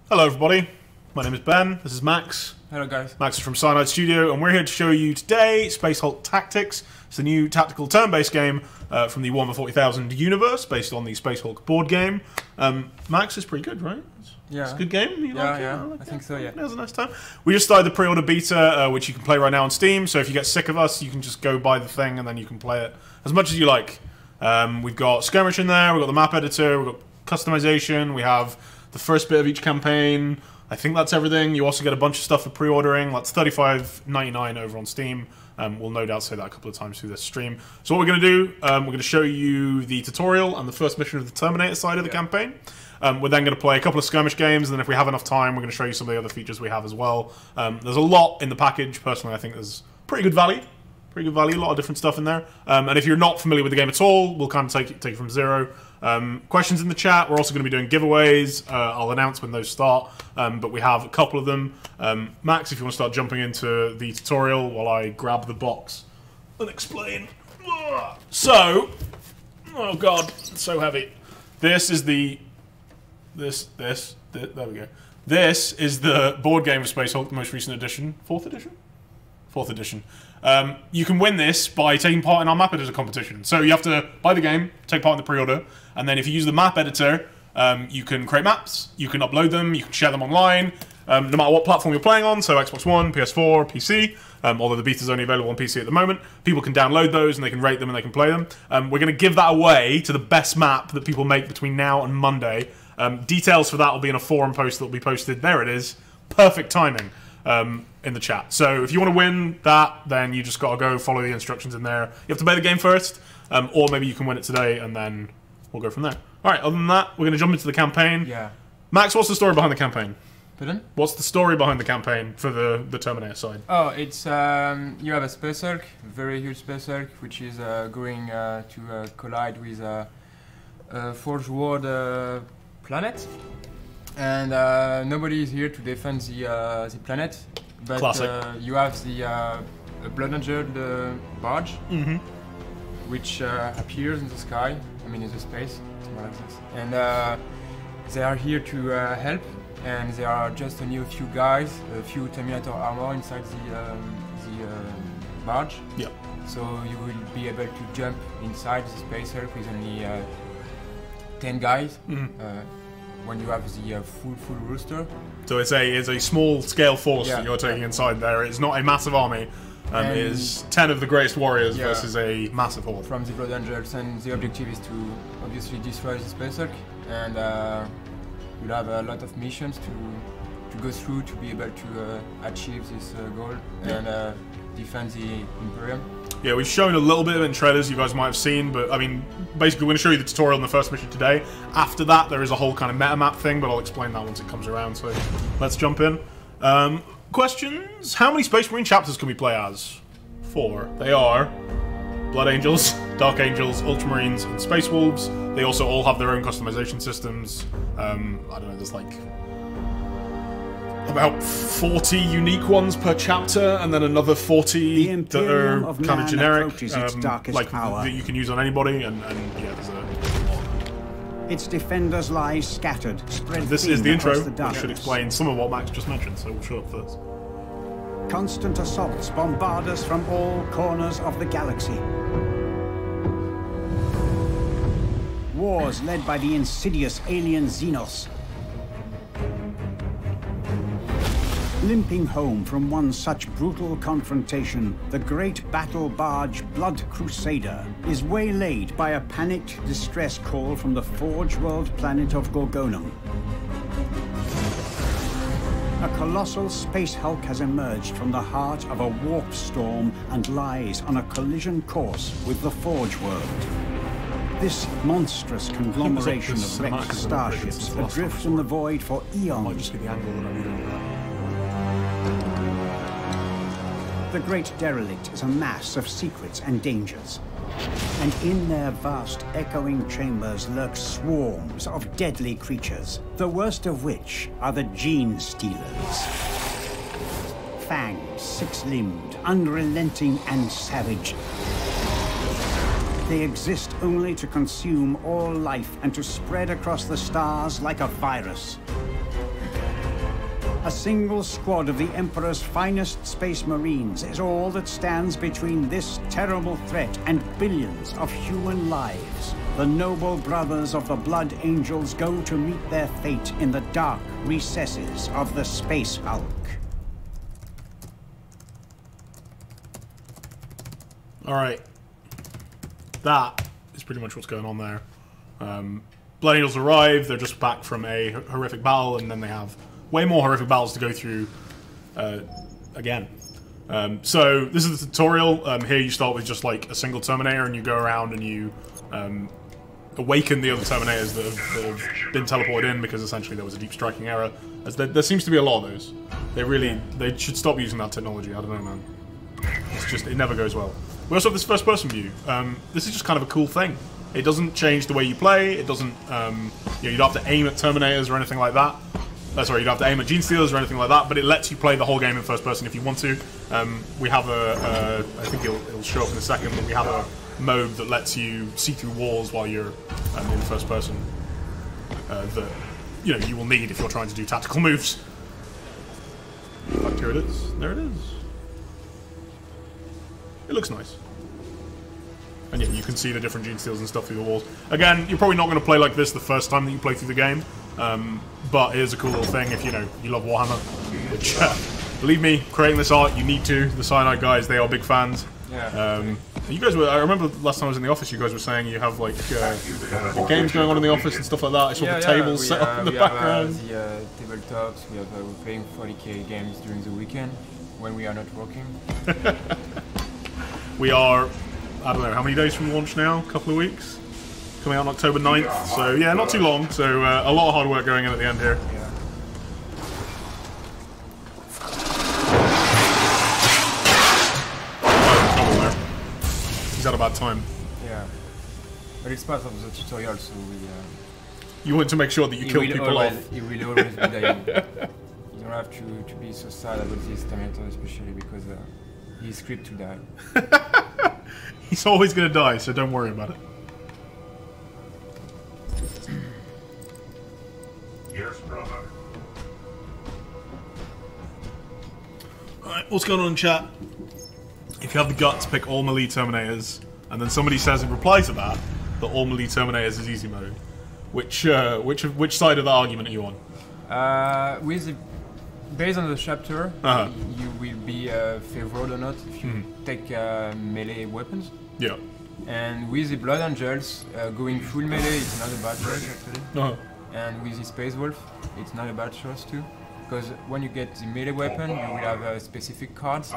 Hello everybody, my name is Ben, this is Max. Hello guys. Max is from Cyanide Studio, and we're here to show you today Space Hulk Tactics. It's a new tactical turn-based game from the Warhammer 40,000 universe, based on the Space Hulk board game. Max is pretty good, right? Yeah. It's a good game? You like it? I think so, yeah. It was a nice time. We just started the pre-order beta, which you can play right now on Steam, so if you get sick of us, you can just go buy the thing and then you can play it as much as you like. We've got skirmish in there, we've got the map editor, we've got customization, we have the first bit of each campaign. I think that's everything. You also get a bunch of stuff for pre-ordering. That's $35.99 over on Steam. We'll no doubt say that a couple of times through this stream. So what we're going to do, we're going to show you the tutorial and the first mission of the Terminator side of the campaign. We're then going to play a couple of skirmish games, and then if we have enough time, we're going to show you some of the other features we have as well. There's a lot in the package. Personally, I think there's pretty good value. A lot of different stuff in there. And if you're not familiar with the game at all, we'll kind of take it from zero. Questions in the chat. We're also going to be doing giveaways. I'll announce when those start, but we have a couple of them. Max, if you want to start jumping into the tutorial while I grab the box and explain. So, oh god, it's so heavy. This is the there we go. This is the board game of Space Hulk, the most recent edition. Fourth edition. You can win this by taking part in our map editor competition. So you have to buy the game, take part in the pre-order, and then if you use the map editor, you can create maps, you can upload them, you can share them online, no matter what platform you're playing on, so Xbox One, PS4, PC, although the beta is only available on PC at the moment. People can download those and they can rate them and they can play them. We're going to give that away to the best map that people make between now and Monday. Details for that will be in a forum post that will be posted. There it is. Perfect timing. In the chat. So if you want to win that, then you just got to go follow the instructions in there. You have to play the game first, or maybe you can win it today, and then we'll go from there. All right, other than that, we're going to jump into the campaign. Yeah. Max, what's the story behind the campaign? Pardon? What's the story behind the campaign for the Terminator side? Oh, it's you have a Space Hulk, very huge Space Hulk, which is going to collide with a Forge World planet. And nobody is here to defend the planet. But you have the Blood Angel barge, which appears in the sky, I mean in the space, it's more like this. And they are here to help, and there are just only a few guys, a few Terminator armor inside the barge. Yeah. So you will be able to jump inside the Space Hulk with only 10 guys. When you have the full rooster. So it's a small scale force that you're taking inside there. It's not a massive army. It is 10 of the greatest warriors versus a massive horde. From the Blood Angels, and the objective is to obviously destroy the Space Hulk, and you'll have a lot of missions to go through to be able to achieve this goal and defend the Imperium. Yeah, we've shown a little bit of it in trailers you guys might have seen, but I mean, basically we're going to show you the tutorial in the first mission today. After that, there is a whole kind of meta map thing, but I'll explain that once it comes around, so let's jump in. Questions? How many Space Marine chapters can we play as? 4. They are Blood Angels, Dark Angels, Ultramarines, and Space Wolves. They also all have their own customization systems. I don't know, there's like about 40 unique ones per chapter, and then another 40 that are kind of generic, like that you can use on anybody, and yeah, there's a lot. Its defenders lie scattered, spread thin. This is the intro, which should explain some of what Max just mentioned, so we'll show up first. Constant assaults bombard us from all corners of the galaxy. Wars led by the insidious alien Xenos. Limping home from one such brutal confrontation, the great battle barge Blood Crusader is waylaid by a panicked distress call from the Forge World planet of Gorgonum. A colossal Space Hulk has emerged from the heart of a warp storm and lies on a collision course with the Forge World. This monstrous conglomeration of wrecked starships adrift in the void for eons. The great derelict is a mass of secrets and dangers. And in their vast echoing chambers lurk swarms of deadly creatures, the worst of which are the Gene Stealers. Fanged, six-limbed, unrelenting and savage. They exist only to consume all life and to spread across the stars like a virus. A single squad of the Emperor's finest space marines is all that stands between this terrible threat and billions of human lives. The noble brothers of the Blood Angels go to meet their fate in the dark recesses of the Space Hulk. Alright. That is pretty much what's going on there. Blood Angels arrive, they're just back from a horrific battle, and then they have way more horrific battles to go through again. So this is the tutorial. Here you start with just like a single Terminator, and you go around and you awaken the other Terminators that have been teleported in, because essentially there was a deep striking error. As there seems to be a lot of those. They should stop using that technology. I don't know, man. It's just, it never goes well. We also have this first person view. This is just kind of a cool thing. It doesn't change the way you play. It doesn't, you know, you don't have to aim at Terminators or anything like that. Sorry, you don't have to aim at Gene Stealers or anything like that, but it lets you play the whole game in first person if you want to. We have I think it'll show up in a second, but we have a mode that lets you see through walls while you're in first person. That, you know, you will need if you're trying to do tactical moves. In fact, here it is. There it is. It looks nice. And yeah, you can see the different Gene Steals and stuff through the walls. Again, you're probably not going to play like this the first time that you play through the game. But here's a cool little thing if, you know, you love Warhammer. Which, believe me, creating this art, you need to. The Cyanide guys, they are big fans. Yeah. You guys were, I remember last time I was in the office, you guys were saying you have, like, games going on in the office and stuff like that. I saw the tables set up in the background. We have tabletops, we're playing 40k games during the weekend when we are not working. We are, I don't know, how many days from launch now? A couple of weeks? Coming out on October 9th, so yeah, not too long. So a lot of hard work going in at the end here. Yeah. He's had a bad time. Yeah. But it's part of the tutorial, so we... You want to make sure that you kill people off. It will always be dying. You don't have to be so sad about this Terminator, especially because he's scripted to die. He's always going to die, so don't worry about it. Yes, brother. Alright, what's going on in chat? If you have the guts, pick all melee Terminators, and then somebody says in reply to that all melee Terminators is easy mode. Which side of the argument are you on? Based on the chapter, you will be favored or not if you take melee weapons. Yeah. And with the Blood Angels, going full melee is not a bad choice actually. And with the Space Wolf, it's not a bad choice too. Because when you get the melee weapon, you will have specific cards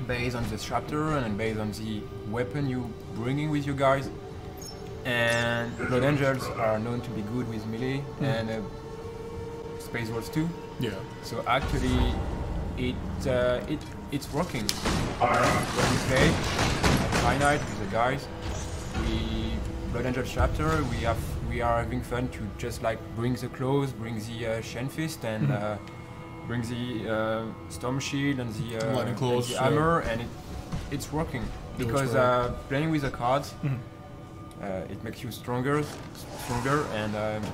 based on the chapter and based on the weapon you're bringing with you guys. And Blood Angels are known to be good with melee, and Space Wolves too. Yeah. So actually, it's working. When we play at Finite with the guys, Blood Angel chapter, we are having fun to just like bring the claws, bring the Shen Fist, and bring the Storm Shield and the Lightning Claws, and the hammer, and it's working because playing with the cards. It makes you stronger, and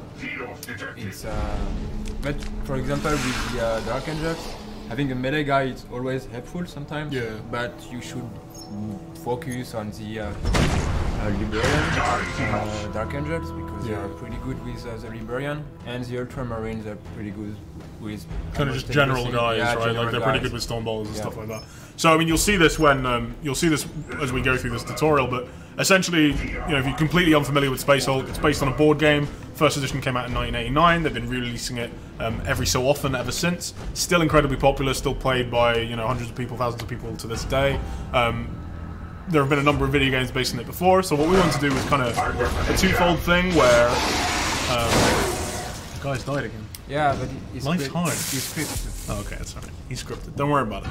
it's. But for example, with the Dark Angels, having a melee guy is always helpful sometimes. Yeah. But you should focus on the Liberian Dark Angels because they are pretty good with the Liberian, and the Ultramarines are pretty good with kind of just general guys, right? General like they're pretty good with Stormbolts and stuff like that. So I mean, you'll see this when you'll see this as we go through this tutorial. But essentially, you know, if you're completely unfamiliar with Space Hulk, it's based on a board game. First edition came out in 1989. They've been re-releasing it every so often ever since. Still incredibly popular. Still played by, you know, hundreds of people, thousands of people to this day. There have been a number of video games based on it before. So what we wanted to do was kind of a twofold thing where the guy's died again. Yeah, but he's Life's hard. He's scripted. Oh, okay, that's alright. He's scripted. Don't worry about it.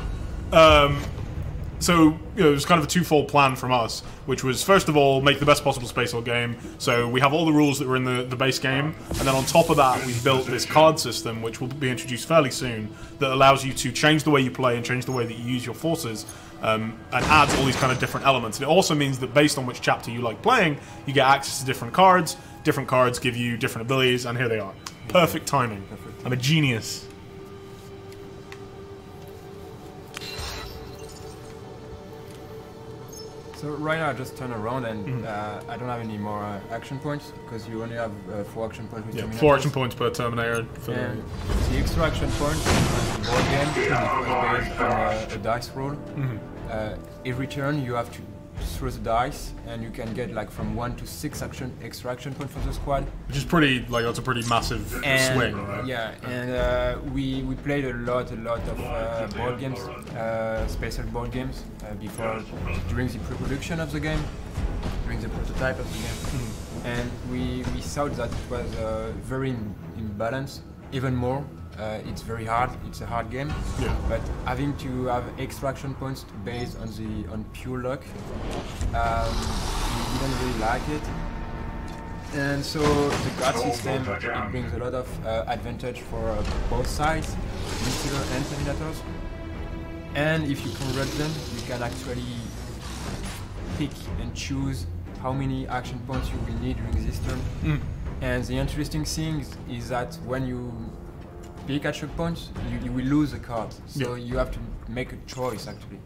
So, you know, it was kind of a twofold plan from us, which was, first of all, make the best possible Space Hulk game. So we have all the rules that were in the base game, and then on top of that, we've built this card system, which will be introduced fairly soon, that allows you to change the way you play and change the way that you use your forces, and adds all these kind of different elements. And it also means that based on which chapter you like playing, you get access to different cards. Different cards give you different abilities, and here they are. Perfect timing. I'm a genius. So right now I just turn around and I don't have any more action points because you only have 4 action points with Terminators. 4 action points per Terminator. And the extra action point in the board game is based on a dice roll. Every turn you have to throw the dice and you can get like from 1 to 6 extra action points for the squad. Which is pretty, like, that's a pretty massive swing, right? Yeah, and we played a lot of board games, Space Hulk board games, during the pre-production of the game, during the prototype of the game. And we thought that it was very in balance, even more. It's very hard. It's a hard game, but having to have extra action points based on pure luck, we didn't really like it. And so the card system, it brings a lot of advantage for both sides, Insular and Terminators. And if you convert them, you can actually pick and choose how many action points you will need during this turn. And the interesting thing is that when you pick action points, you will lose a card. So you have to make a choice actually.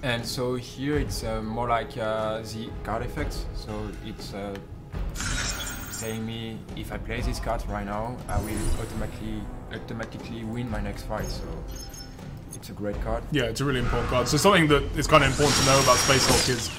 And so here it's more like the card effects. So it's saying me if I play this card right now, I will automatically win my next fight. So it's a great card. Yeah, it's a really important card. So something that is kind of important to know about Space Hulk is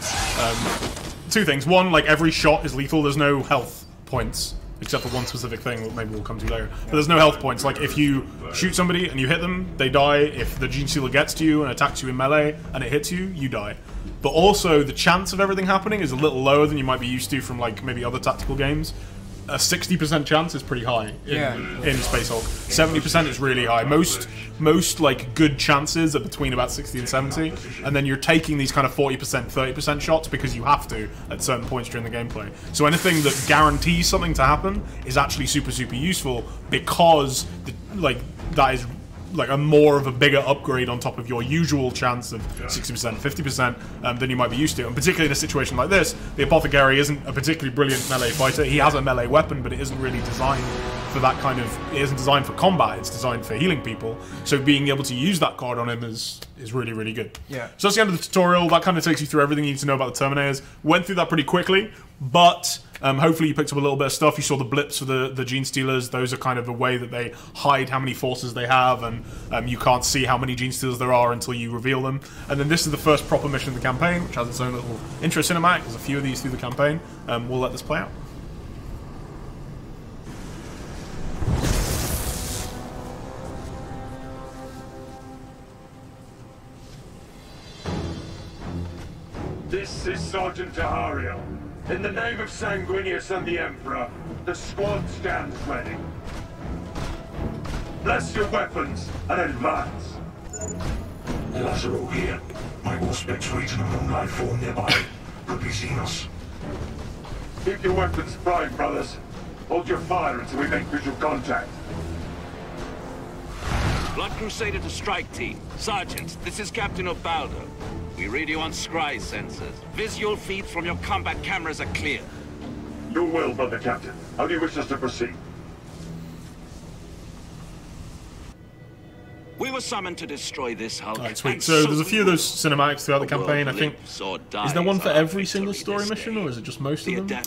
2 things. One, like every shot is lethal. There's no health points. Except for one specific thing that maybe we'll come to later. But there's no health points. Like, if you shoot somebody and you hit them, they die. If the Gene Stealer gets to you and attacks you in melee and it hits you, you die. But also, the chance of everything happening is a little lower than you might be used to from, like, maybe other tactical games. A 60% chance is pretty high in Space Hulk. 70% is really high. Most like good chances are between about 60 and 70, and then you're taking these kind of 40%, 30% shots because you have to at certain points during the gameplay. So anything that guarantees something to happen is actually super useful because that is like a more of a bigger upgrade on top of your usual chance of 60%, 50% than you might be used to. And particularly in a situation like this, the Apothecary isn't a particularly brilliant melee fighter. He has a melee weapon, but it isn't really designed for that kind of... It isn't designed for combat, it's designed for healing people. So being able to use that card on him is really good. Yeah. So that's the end of the tutorial. That kind of takes you through everything you need to know about the Terminators. Went through that pretty quickly, but... hopefully you picked up a little bit of stuff. You saw the blips for the Gene Stealers. Those are kind of the way that they hide how many forces they have, and you can't see how many Gene Stealers there are until you reveal them. And then this is the first proper mission of the campaign, which has its own little intro cinematic. There's a few of these through the campaign. We'll let this play out. This is Sergeant Tahario. In the name of Sanguinius and the Emperor, the squad stands ready. Bless your weapons and advance. Lazaro here. My Auspex region of known life form nearby. Could be seen us. Keep your weapons primed, brothers. Hold your fire until we make visual contact. Blood Crusader to strike team. Sergeant, this is Captain Obaldo. We read you on scry sensors. Visual feeds from your combat cameras are clear. Your will, Brother Captain. How do you wish us to proceed? We were summoned to destroy this Hulk. Alright, sweet. So there's a few of those cinematics throughout the campaign, I think. Is there one for every single story mission, or is it just most of them? There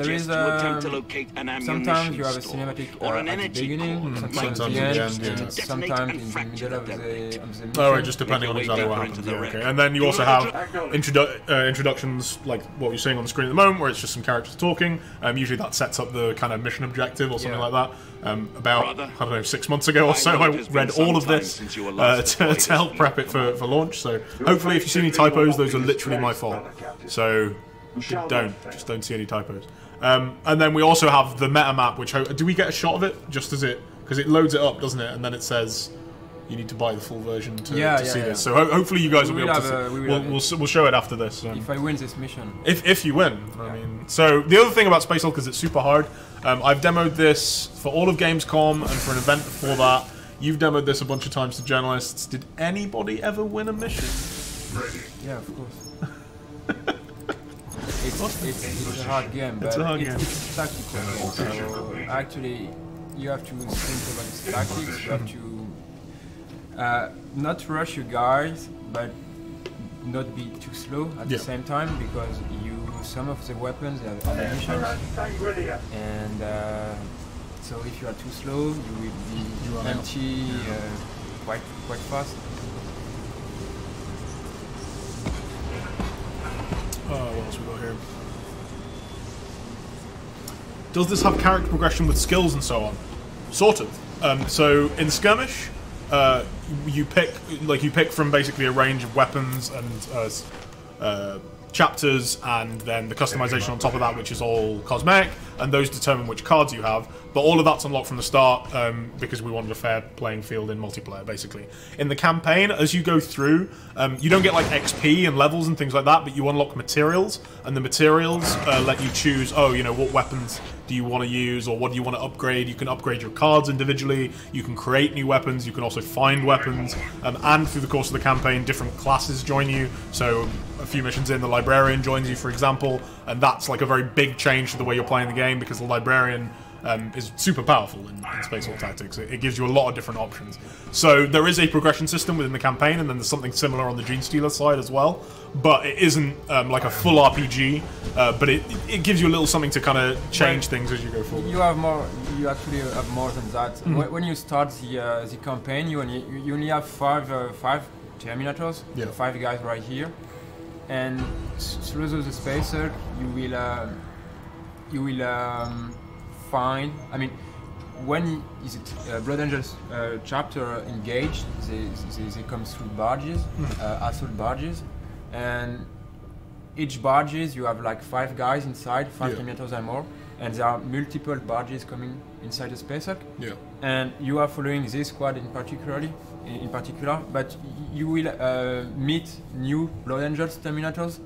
is sometimes you have a cinematic at the beginning, sometimes at the end, sometimes in the middle of the mission. Alright, just depending on exactly what happens. Yeah, okay. And then you also have introductions, like what you're seeing on the screen at the moment, where it's just some characters talking. Usually that sets up the kind of mission objective or something like that. About, I don't know, 6 months ago or so, I read all of this to help prep it for launch. So hopefully if you see any typos, those are literally my fault. So just don't see any typos. And then we also have the meta map, which, do we get a shot of it just as it, because it loads it up, doesn't it? And then it says you need to buy the full version to see this. So hopefully you guys will be able to see. We'll show it after this. If I win this mission. If you win, I mean. So the other thing about Space Hulk is it's super hard. I've demoed this for all of Gamescom and for an event before that. You've demoed this a bunch of times to journalists. Did anybody ever win a mission? Yeah, of course. It's a hard game, but it's a tactical game. So actually, you have to think about its tactics. You have to not rush your guys, but not be too slow at Yeah. the same time, because some of the weapons have animations, Sanguinius. and so if you are too slow, you will be empty quite fast. What else we got here? Does this have character progression with skills and so on? Sort of. So in skirmish, you pick from basically a range of weapons and chapters, and then the customization on top of that, which is all cosmetic, and those determine which cards you have. But all of that's unlocked from the start because we wanted a fair playing field in multiplayer, basically. In the campaign, as you go through, you don't get like XP and levels and things like that, but you unlock materials, and the materials let you choose, what weapons do you want to use, or what do you want to upgrade. You can upgrade your cards individually, you can create new weapons, you can also find weapons, and through the course of the campaign, different classes join you. So a few missions in, the librarian joins you, for example, and that's like a very big change to the way you're playing the game, because the librarian is super powerful in Space Hulk Tactics. It gives you a lot of different options. So there is a progression system within the campaign, and then there's something similar on the Gene Stealer side as well. But it isn't like a full RPG, but it gives you a little something to kind of change things as you go forward. You have more. You actually have more than that. When you start the campaign, you only have five Terminators, Yeah. 5 guys right here, and through the Space Hulk, you will find. I mean, when is it Blood Angels chapter engaged? They come through barges, assault barges, and each barges you have like 5 guys inside, 5 Terminators and more, and there are multiple barges coming inside the Space Hulk. Yeah. And you are following this squad in particular, but you will meet new Blood Angels Terminators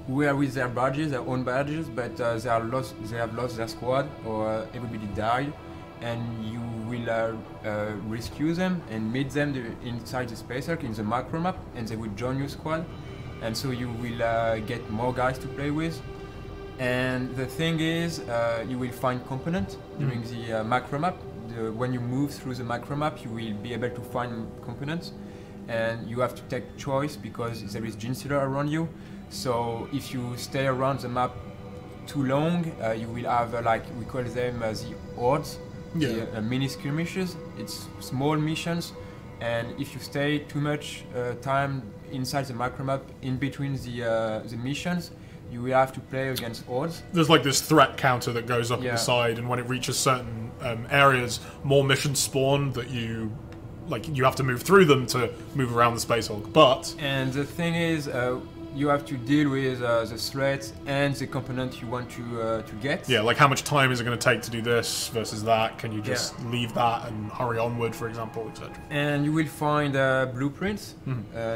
who are with their badges, their own badges, but they have lost their squad, or everybody died, and you will rescue them and meet them inside the Space Hulk in the macro map, and they will join your squad, and so you will get more guys to play with. And the thing is, you will find components during the macro map. When you move through the macro map, you will be able to find components, and you have to take choice because there is Gene Stealer around you. So if you stay around the map too long, you will have like we call them the hordes, the mini skirmishes. It's small missions, and if you stay too much time inside the macro map in between the missions, you will have to play against hordes. There's like this threat counter that goes up at the side, and when it reaches certain areas, more missions spawn that you have to move through them to move around the Space Hulk. And the thing is, you have to deal with the threats and the component you want to get. Yeah, like how much time is it going to take to do this versus that? Can you just leave that and hurry onward, for example, etc. And you will find blueprints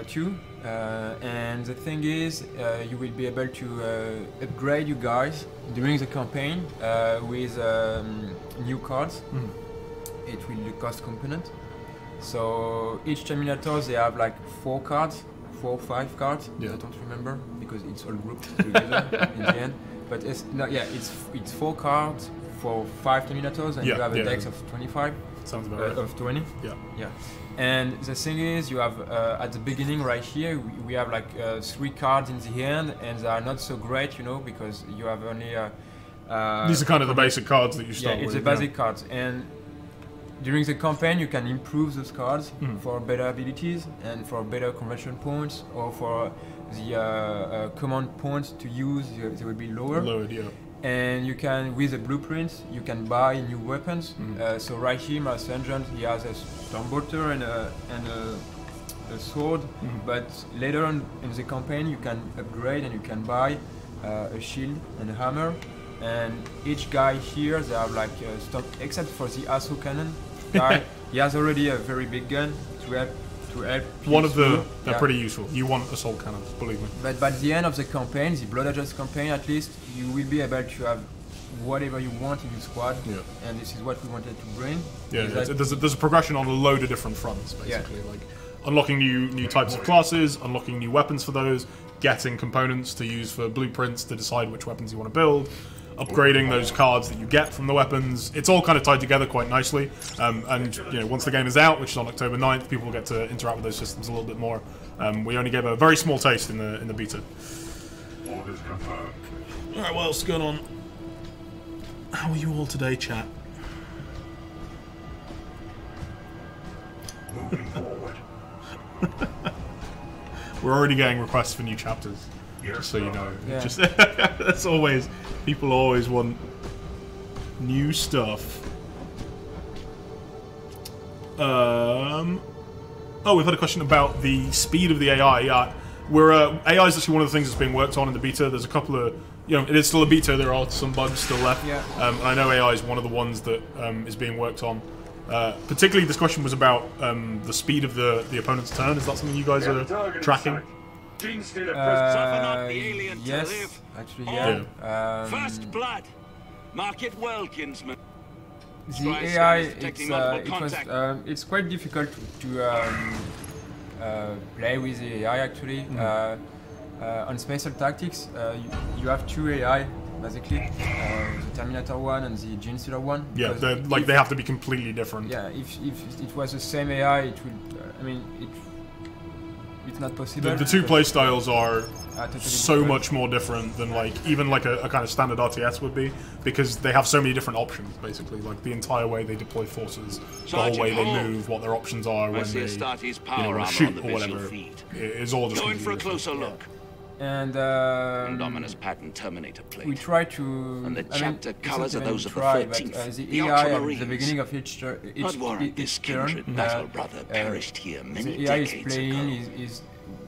too. And the thing is, you will be able to upgrade you guys during the campaign with new cards. It will cost component. So each Terminator, they have like 4 cards. 4 or 5 cards. I don't remember because it's all grouped together in the end. But it's 4 cards for 5 Terminators, and you have a dex of 25. Sounds about right. Of 20. Yeah. And the thing is, you have at the beginning right here, we have like 3 cards in the end, and they are not so great, because you have only. These are kind of the basic cards that you start with. Yeah, it's the basic cards, and during the campaign, you can improve those cards for better abilities and for better conversion points, or for the command points to use, they will be lower. Lowered, yeah. And you can, with the blueprints, you can buy new weapons. So right here, my sergeant, he has a stormbolter and a sword. But later on in the campaign, you can upgrade and you can buy a shield and a hammer. And each guy here, they have like except for the ASO cannon guy, he has already a very big gun to help. One of the they're pretty useful. You want assault cannons, believe me. But by the end of the campaign, the Blood Angels campaign, at least you will be able to have whatever you want in your squad. And this is what we wanted to bring. There's a progression on a load of different fronts, basically. Like unlocking new types of classes, unlocking new weapons for those, getting components to use for blueprints to decide which weapons you want to build. upgrading those cards that you get from the weapons. It's all kind of tied together quite nicely. And you know, once the game is out, which is on October 9th, people will get to interact with those systems a little bit more. We only gave a very small taste in the beta. Orders confirmed. All right, what else is going on? How are you all today, chat? Moving forward. We're already getting requests for new chapters, just so you know. Yeah. Just that's always, people always want new stuff. Oh, we've had a question about the speed of the AI. Yeah, AI is actually one of the things that's being worked on in the beta. There's a couple of, you know, it is still a beta. There are some bugs still left. Yeah. And I know AI is one of the ones that is being worked on. Particularly, this question was about the speed of the opponent's turn. Is that something you guys are tracking? Suffer not the alien to yes, live. actually, Yeah. yeah. First blood. Mark it well, kinsman. The AI, it's quite difficult to play with the AI actually. On Spatial Tactics, you have two AI basically, the Terminator one and the Gene Stealer one. Yeah, they have to be completely different. Yeah, if it was the same AI, it would. I mean, it's not possible. The two play styles are totally so different. much more different than even like a kind of standard RTS would be, because they have so many different options basically, like the entire way they deploy forces, the whole way they move, what their options are when they shoot or whatever. It's all just going for a closer look. And Indominus pattern Terminator plate. we try to. And the chapter colours are those of the try, 13th. but, the The AI at the Ultramarines. beginning of each turn, This kindred battle brother perished here many the AI is decades playing, ago. is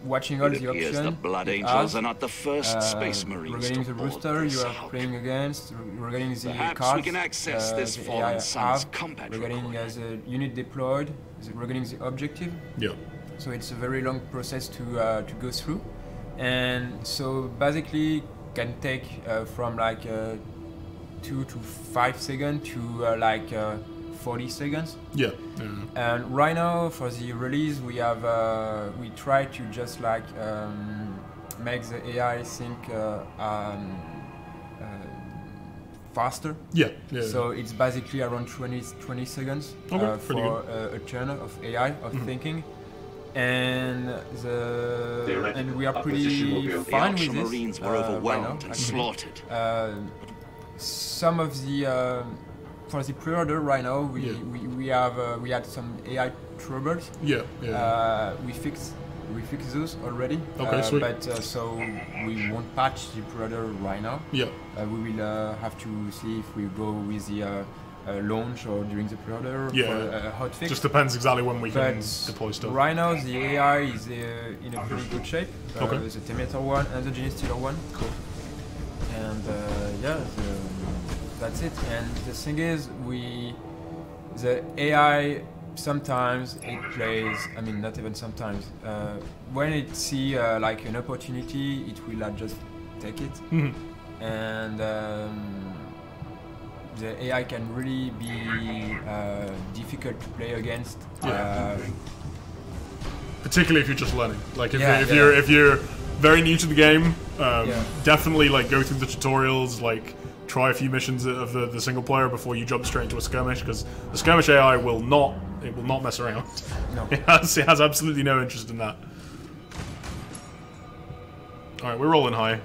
watching all It the appears options. the Blood Angels are not the first Space Marines regarding to the board rooster this you are hulk. playing against, regarding the Perhaps cards we can access this the fallen AI sun's have, combat regarding record. the unit deployed, regarding the objective. Yeah. So it's a very long process to go through, and so basically can take from like 2 to 5 seconds to like 40 seconds. Yeah. And right now for the release we have we try to just like make the AI think faster. Yeah. So it's basically around 20 seconds Okay, pretty for a turn of AI of thinking, and we are pretty The fine with Ultramarines this. were overwhelmed right now, and actually. slaughtered. Some of the for the pre-order right now we had some AI troubles. Yeah. We fixed those already. Okay, sweet. But so we won't patch the pre-order right now. Yeah. We will have to see if we go with the launch or during the pre-order for a hotfix. Just depends exactly when we can But deploy stuff. right now the AI is in a pretty good shape. Okay. The Terminator one and the Gene Stealer one. Cool. And that's it. And the thing is, the AI sometimes it plays. I mean, not even sometimes. When it see like an opportunity, it will just take it. Mhm. And the AI can really be difficult to play against. Particularly if you're just learning. Like if you're very new to the game, Yeah. definitely like go through the tutorials, like try a few missions of the single player before you jump straight into a skirmish, because the skirmish AI will not mess around. No. It has absolutely no interest in that. Alright, we're rolling high.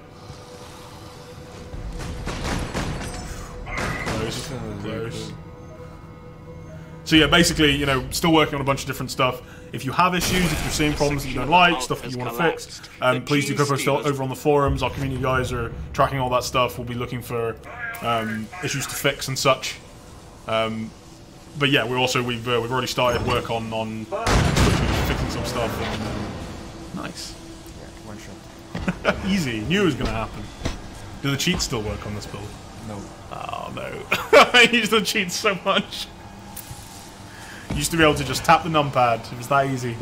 Close. So yeah, basically, you know, still working on a bunch of different stuff. If you have issues, if you're seeing problems that you don't like, stuff that you want to fix, please do go post over on the forums. Our community guys are tracking all that stuff. We'll be looking for issues to fix and such. But yeah, we've already started work on fixing some stuff. Nice. Yeah, one shot. Easy. Knew it was going to happen. Do the cheats still work on this build? No. Oh no. I use the cheats so much. Used to be able to just tap the numpad. It was that easy.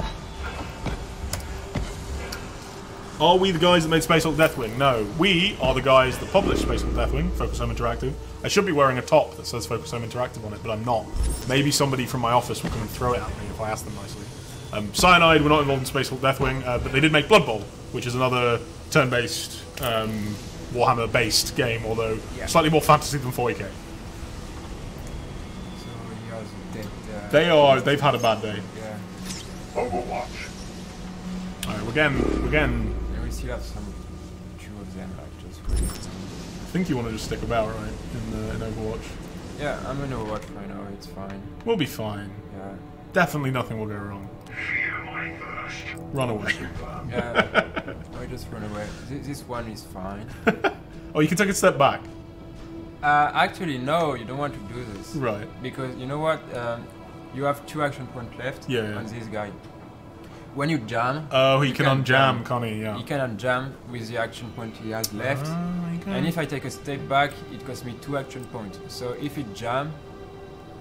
Are we the guys that made Space Hulk Deathwing? No. We are the guys that published Space Hulk Deathwing, Focus Home Interactive. I should be wearing a top that says Focus Home Interactive on it, but I'm not. Maybe somebody from my office will come and throw it at me if I ask them nicely. Cyanide were not involved in Space Hulk Deathwing, but they did make Blood Bowl, which is another turn-based Warhammer-based game, although Yeah. slightly more fantasy than 40k. So here's dead. They've had a bad day. Yeah. Overwatch. Alright, we're getting. And we still have some two of them, like just waiting. I think you want to just stick about, right, in Overwatch. Yeah, I'm in Overwatch right now. It's fine. We'll be fine. Yeah. Definitely nothing will go wrong. Fear my thirst. Run away. Yeah. I just run away. This one is fine. Oh, you can take a step back. Actually, no, you don't want to do this. Right. Because you know what? You have 2 action points left Yeah. on this guy. When you jam, Oh, he can unjam, can't he? Yeah. he can unjam with the action point he has left. He can. And if I take a step back, it costs me 2 action points. So if it jam,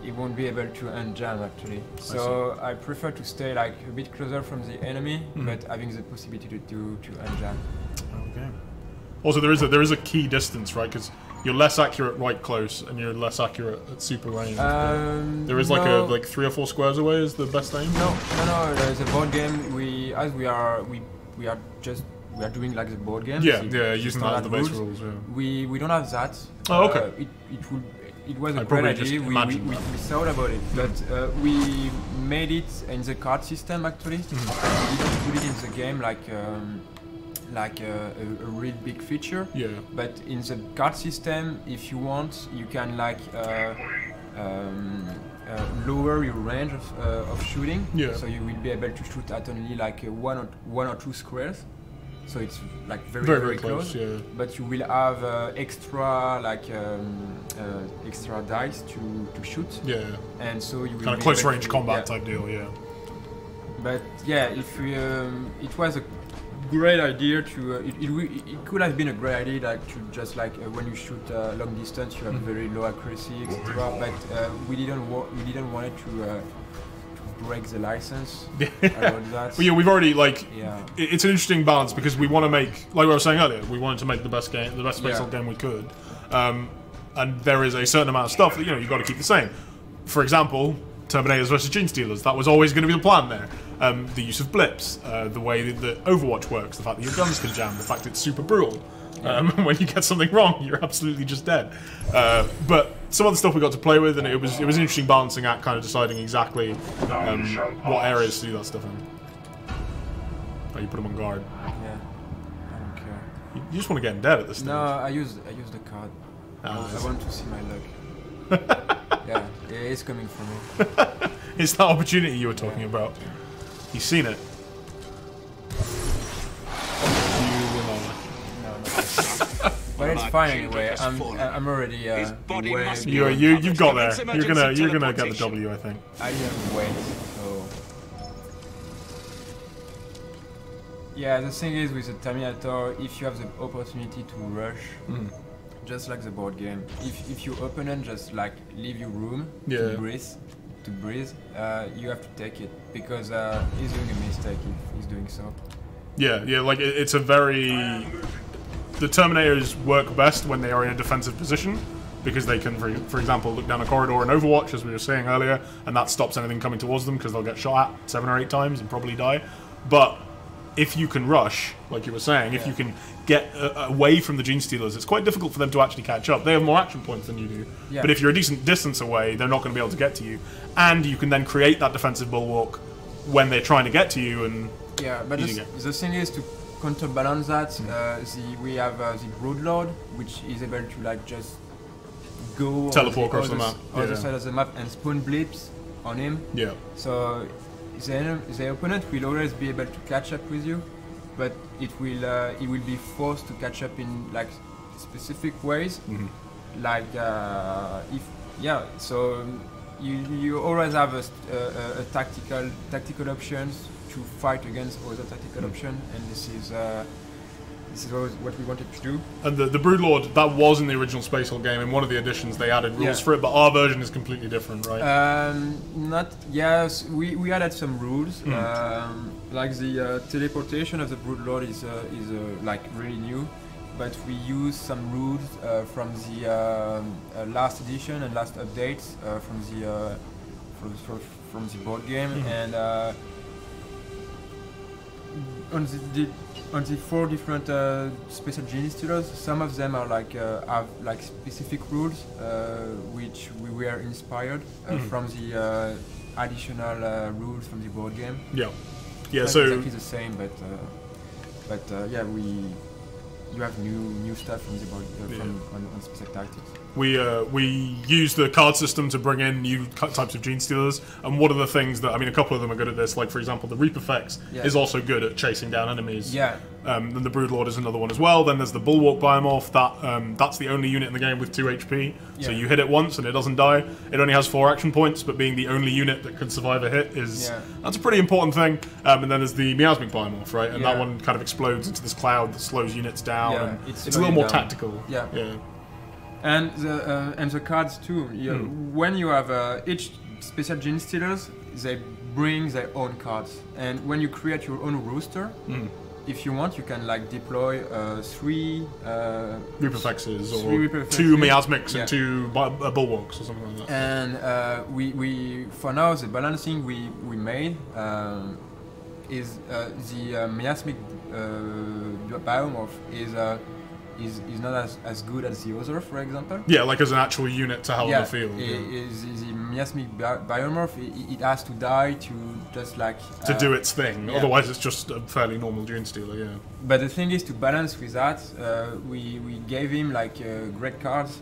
it won't be able to unjam actually. So I prefer to stay like a bit closer from the enemy, but having the possibility to unjam. Okay. Also, there is a key distance, right? Because you're less accurate right close, and you're less accurate at super range. There is no. like 3 or 4 squares away is the best aim. No. There's a board game. We are doing like the board game. Yeah, the using that as the standard base rules. Yeah. We don't have that. Oh, okay. It was I a great probably idea. just We imagined that. thought about it, but we made it in the card system actually. We didn't put it in the game like a real big feature. Yeah. But in the card system, if you want, you can like lower your range of shooting. Yeah. So you will be able to shoot at only like one or two squares. So it's like very Very close. Yeah. But you will have extra like extra dice to shoot. Yeah. And so you will Kind of be close able range to- combat yeah. type deal. Yeah. But yeah, if we, it was a great idea to it could have been a great idea like to just like when you shoot long distance you have very low accuracy, etc. But we didn't want it to break the license about that. Well, yeah, we've already like. Yeah. It's an interesting balance because we want to make, like I was saying earlier, we wanted to make the best game, the best space Yeah. game we could, and there is a certain amount of stuff that you've got to keep the same. For example, Terminators versus Gene Stealers. That was always going to be the plan there. The use of blips, the way that Overwatch works, the fact that your guns can jam, the fact it's super brutal. When you get something wrong, you're absolutely just dead. But some other stuff we got to play with, and it was an interesting balancing act, kind of deciding exactly what areas to do that stuff in. Oh, you put them on guard. Yeah. I don't care. You just want to get dead at this stage. No, I use the card. Ah, I want to see my luck. Yeah, it's coming for me. It's that opportunity you were talking about. You've seen it. You will not. No. But it's fine anyway. I'm already body way. must be- You've got there. Emergency You're gonna get the teleportation. W, I think. I didn't wait, so. Yeah, the thing is with the Terminator, if you have the opportunity to rush, just like the board game, if your opponent just like leave you room Yeah. to breathe, you have to take it because he's doing a mistake if he's doing so. Yeah, like it's a very. The Terminators work best when they are in a defensive position because they can, for example, look down a corridor in Overwatch, as we were saying earlier, and that stops anything coming towards them because they'll get shot at 7 or 8 times and probably die. But if you can rush, like you were saying, if you can get away from the Gene Stealers, it's quite difficult for them to actually catch up. They have more action points than you do. Yeah. But if you're a decent distance away, they're not going to be able to get to you. And you can then create that defensive bulwark when they're trying to get to you. And Yeah, but Using the thing is to counterbalance that, we have the Broodlord, which is able to like just go Teleport across the map. other Yeah. side of the map and spawn blips on him. yeah, So the opponent will always be able to catch up with you, but it will be forced to catch up in like specific ways. Like so you always have a tactical options to fight against other tactical option, and this is what we wanted to do. and the Broodlord, that was in the original Space Hulk game. In one of the editions, they added rules Yeah. for it, but our version is completely different, right? We added some rules. Like the teleportation of the Broodlord is like really new, but we use some rules from the last edition and last updates from the board game, and on the 4 different special gene distillers, some of them are like have like specific rules, which we were inspired from the additional rules from the board game. Yeah, yeah. Not So exactly the same, but yeah, you have new stuff from the board on specific tactics. we use the card system to bring in new types of gene stealers, and one of the things that, I mean, a couple of them are good at this, like for example the Reap Effects is also good at chasing down enemies. Yeah. Then the Broodlord is another one as well. Then there's the Bulwark Biomorph, that's the only unit in the game with 2 HP, so you hit it once and it doesn't die. It only has 4 action points, but being the only unit that can survive a hit is, that's a pretty important thing. And then there's the Miasmic Biomorph, right, and that one kind of explodes into this cloud that slows units down, and it's a little more tactical. Yeah. And the cards too. When you have each special gene stealers, they bring their own cards, and when you create your own rooster, if you want, you can like deploy 3 Reap Effexes or 2 Miasmics and 2 Bulwarks or something like that. And we for now the balancing we made is the Miasmic Biomorph is not as good as the other, for example. Yeah, like as an actual unit to have on the field. The Miasmic Biomorph, it has to die to just like... to do its thing, otherwise it's just a fairly normal Gene Stealer, But the thing is, to balance with that, we gave him like great cards,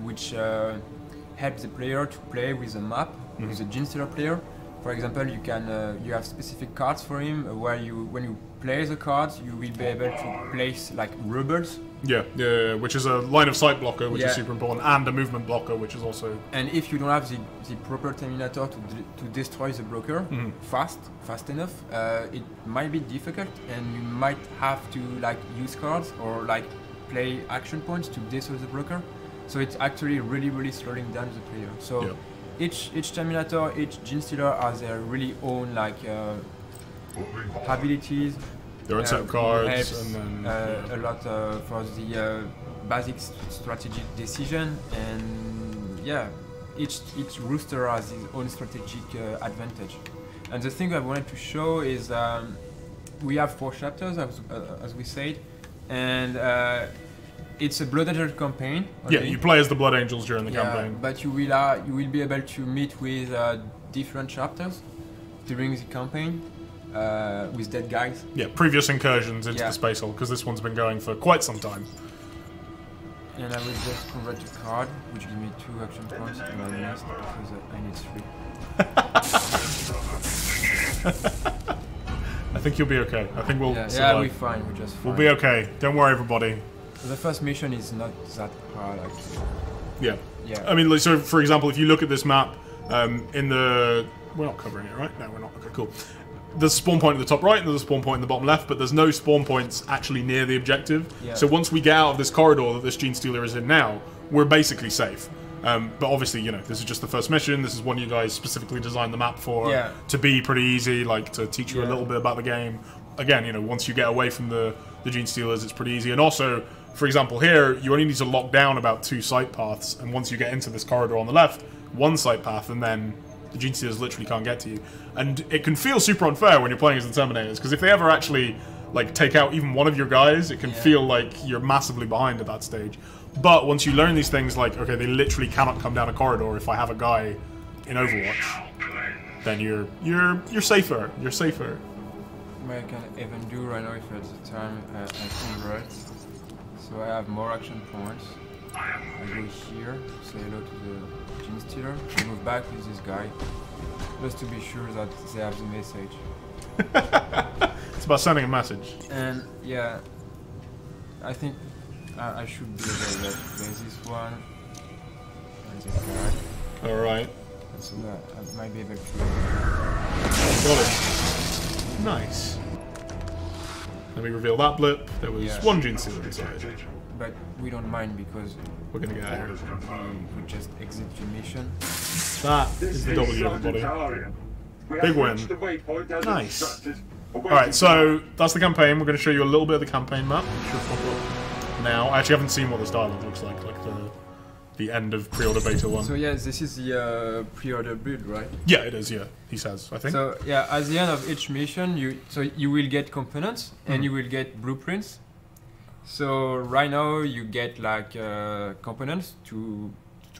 which help the player to play with the map, with the Gene Stealer player. For example, you can you have specific cards for him where when you play the cards, you will be able to place like rebels. Yeah, which is a line of sight blocker, which is super important, and a movement blocker, which is also. And if you don't have the proper Terminator to destroy the blocker fast enough, it might be difficult, and you might have to like use cards or like play action points to destroy the blocker. So it's actually really slowing down the player. So. Each Terminator, each Gene Stealer has their really own like abilities. Their own set of cards, and then a lot for the basic strategic decision, and each rooster has his own strategic advantage. And the thing I wanted to show is we have 4 chapters, as we said, and it's a Blood Angel campaign. Yeah, you play as the Blood Angels during the campaign. But you will be able to meet with different chapters during the campaign with dead guys. Yeah, previous incursions into the Space Hole, because this one's been going for quite some time. And I will just convert a card, which gives me 2 action points to my list, because I need 3. I think you'll be okay. I think we'll survive. Yeah, we'll be fine. We're just fine. We'll be okay. Don't worry, everybody. The first mission is not that hard, actually. Yeah. I mean, so for example, if you look at this map, in the... We're not covering it, right? No, we're not. Okay, cool. There's a spawn point at the top right and there's a spawn point in the bottom left, but there's no spawn points actually near the objective. So once we get out of this corridor that this Gene Stealer is in now, we're basically safe. But obviously, you know, this is just the first mission. This is one you guys specifically designed the map for, to be pretty easy, like to teach you a little bit about the game. Again, you know, once you get away from the Gene Stealers, it's pretty easy. And also, for example, here, you only need to lock down about 2 sight paths, and once you get into this corridor on the left, 1 sight path, and then the Gene Stealers literally can't get to you. And it can feel super unfair when you're playing as the Terminators, because if they ever actually like take out even one of your guys, it can feel like you're massively behind at that stage. But once you learn these things, like, okay, they literally cannot come down a corridor if I have a guy in Overwatch, then you're safer. You're safer. What I can even do right now, if at the time I convert, so I have more action points. I go here, say hello to the Gene Stealer, and move back with this guy, just to be sure that they have the message. It's about sending a message. And yeah, I think I should be able to play this one and this guy. Alright. So that I might be able to... Got it. Nice. Let me reveal that blip. There was one Gene Stealer inside. But we don't mind because we're gonna get out of here. We just exit the mission. That is the W, everybody. Big win. Nice. Alright, so that's the campaign. We're going to show you a little bit of the campaign map. Now, I actually haven't seen what this dialogue looks like the end of pre-order beta 1. So yeah, this is the pre-order build, right? Yeah, it is. Yeah, he says. I think. So yeah, at the end of each mission, you will get components and you will get blueprints. So right now you get like components to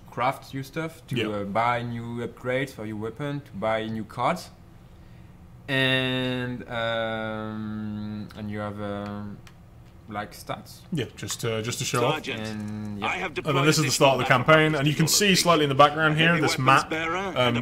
craft new stuff, to buy new upgrades for your weapon, to buy new cards, and you have like stats. Yeah, just to show off. And, I have And then this is the start of the campaign, and you can see slightly in the background here this map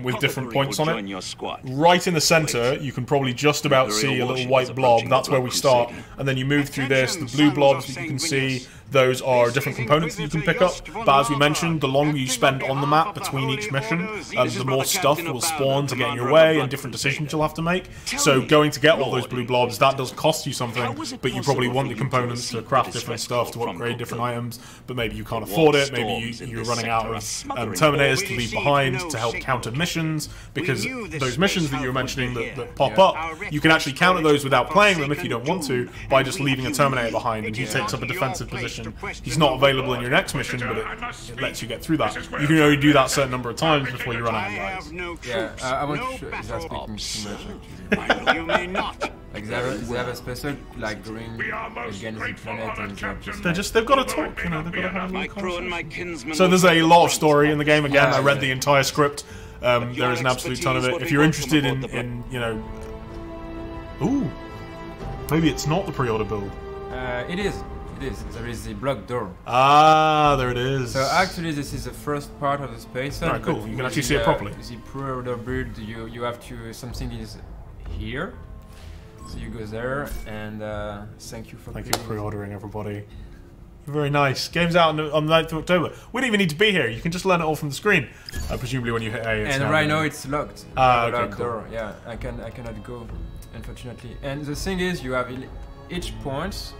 with different points on it. Right in the center, you can probably just about see a little white blob. That's where we start, and then you move through this. The blue blobs that you can see, those are different components that you can pick up. But as we mentioned, the longer you spend on the map between each mission, the more stuff will spawn to get in your way, and different decisions you'll have to make. So going to get all those blue blobs, that does cost you something, but you probably want the components to craft different stuff, to upgrade different items, but maybe you can't afford it, maybe you're running out of Terminators to leave behind to help counter missions, because those missions that you were mentioning that pop up, you can actually counter those without playing them if you don't want to, by just leaving a Terminator behind, and he takes up a defensive position. He's not available in your next mission, but it lets you get through that. You can only do that a certain number of times before you run out of lives. Yeah, I want to show that's speaking too much actually. You may not. Like they have a special like going against the planet and They've got to talk, you know, they've got to have a My little crew and my conversation. kinsmen. So there's a lot of story in the game. Again, Yeah, I read the entire script. There is an absolute ton of it. If you're interested in you know... Ooh. Maybe it's not the pre-order build. It is. There is the block door. Ah, there it is. So actually, this is the first part of the space. Alright, cool. You can actually see it properly. The pre-order build, you have to something is here. So you go there, and thank you for pre-ordering, everybody. Very nice. Game's out on the 9th of October. We don't even need to be here. You can just learn it all from the screen. Presumably when you hit A. And right now it's locked. Okay, locked cool. door. Yeah, I cannot go, unfortunately. And the thing is, you have each point.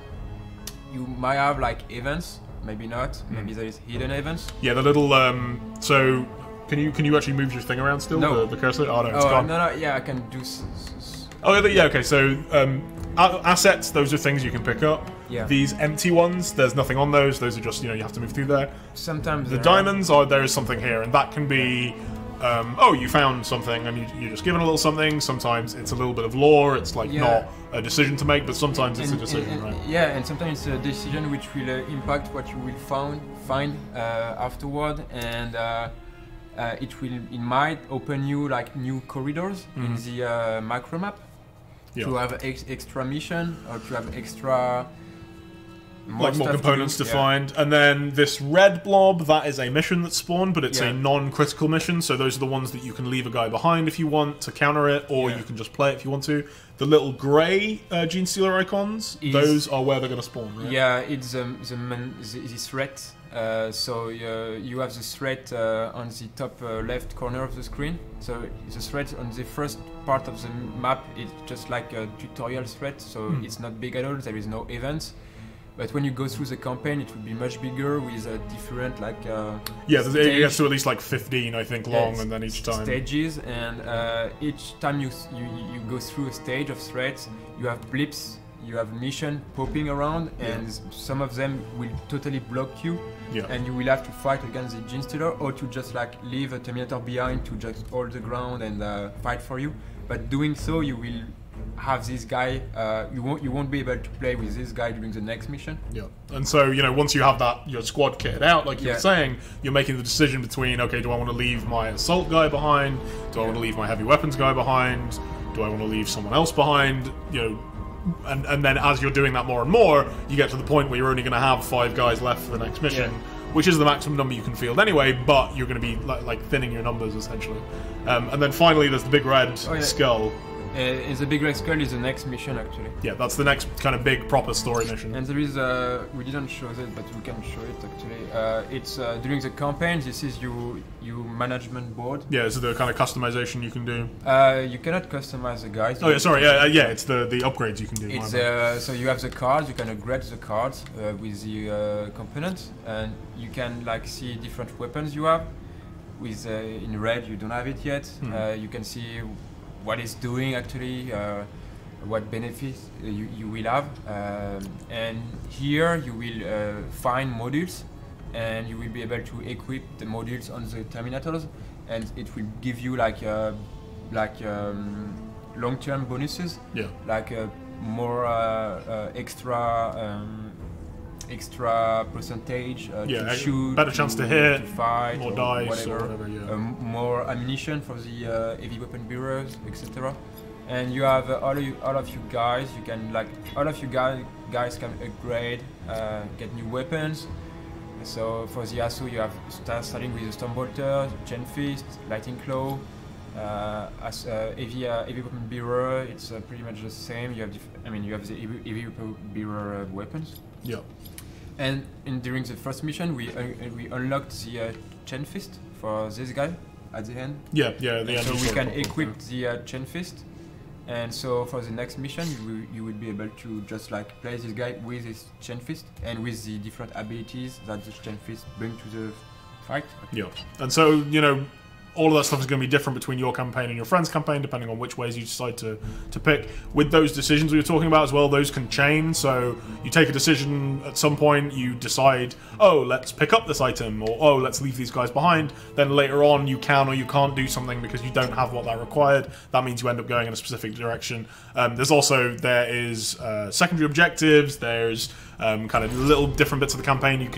You might have like events, maybe not. Maybe there is hidden events. Yeah, the little so can you actually move your thing around still? No. The cursor? Oh no, it's gone. No, yeah, I can do. Oh yeah, okay. So assets, those are things you can pick up. Yeah. These empty ones, there's nothing on those. Those are just, you know, you have to move through there. Sometimes the diamonds are there is something here, and that can be. Oh, you found something, and you're just given a little something. Sometimes it's a little bit of lore. It's like not a decision to make, but sometimes it's a decision, right? Yeah, and sometimes it's a decision which will impact what you will find afterward, and it might open you like new corridors in the macro map to have extra mission or to have extra. More components to find. And then this red blob, that is a mission that's spawned, but it's a non-critical mission, so those are the ones that you can leave a guy behind if you want to counter it, or you can just play it if you want to. The little grey Gene Stealer icons, those are where they're going to spawn, right? Yeah, it's the threat. So you have the threat on the top left corner of the screen. So the threat on the first part of the map is just like a tutorial threat, so it's not big at all, there is no events. But when you go through the campaign, it will be much bigger with a different like it gets to at least like 15, I think, long, and then each time stages, and each time you go through a stage of threats, you have blips, you have mission popping around, and some of them will totally block you, and you will have to fight against the Gene Stealer, or to just like leave a Terminator behind to just hold the ground and fight for you. But doing so, you will have this guy. You won't be able to play with this guy during the next mission. Yeah, and so you know, once you have that your squad kitted out, like you were saying, you're making the decision between, okay, do I want to leave my assault guy behind? Do I want to leave my heavy weapons guy behind? Do I want to leave someone else behind? You know, and then as you're doing that more and more, you get to the point where you're only going to have 5 guys left for the next mission. Which is the maximum number you can field anyway, but you're going to be like thinning your numbers essentially. And then finally, there's the big red skull. The big red skull is the next mission actually. Yeah, that's the next kind of big proper story mission. And there is we didn't show it, but we can show it actually. It's during the campaign. This is your management board. Yeah, so the kind of customization you can do. You cannot customize the guys. Oh yeah, sorry. Yeah, it's the upgrades you can do. It's so you have the cards. You can upgrade the cards with the components, and you can like see different weapons you have. With in red, you don't have it yet. You can see what it's doing actually, what benefits you will have, and here you will find modules, and you will be able to equip the modules on the Terminators, and it will give you like long-term bonuses, like more extra percentage to shoot, better chance to hit, to fight, more dice, whatever, or whatever, more ammunition for the heavy weapon bearers, etc. And you have all of you guys. You can guys can upgrade, get new weapons. So for the assault, you have starting with the Stormbolter, Chain Fist, Lightning Claw. As heavy weapon bearer, it's pretty much the same. You have you have the heavy weapon bearer weapons. Yeah. And during the first mission, we unlocked the Chain Fist for this guy at the end. Yeah, yeah. The end. So we can equip the Chain Fist, and so for the next mission, you will be able to just like play this guy with his Chain Fist and with the different abilities that the Chain Fist bring to the fight. Yeah, and so all of that stuff is going to be different between your campaign and your friend's campaign, depending on which ways you decide to pick. With those decisions we were talking about as well, those can change. So you take a decision at some point, you decide, oh, let's pick up this item, or oh, let's leave these guys behind. Then later on, you can or you can't do something because you don't have what that required. That means you end up going in a specific direction. There is secondary objectives. There's kind of little different bits of the campaign you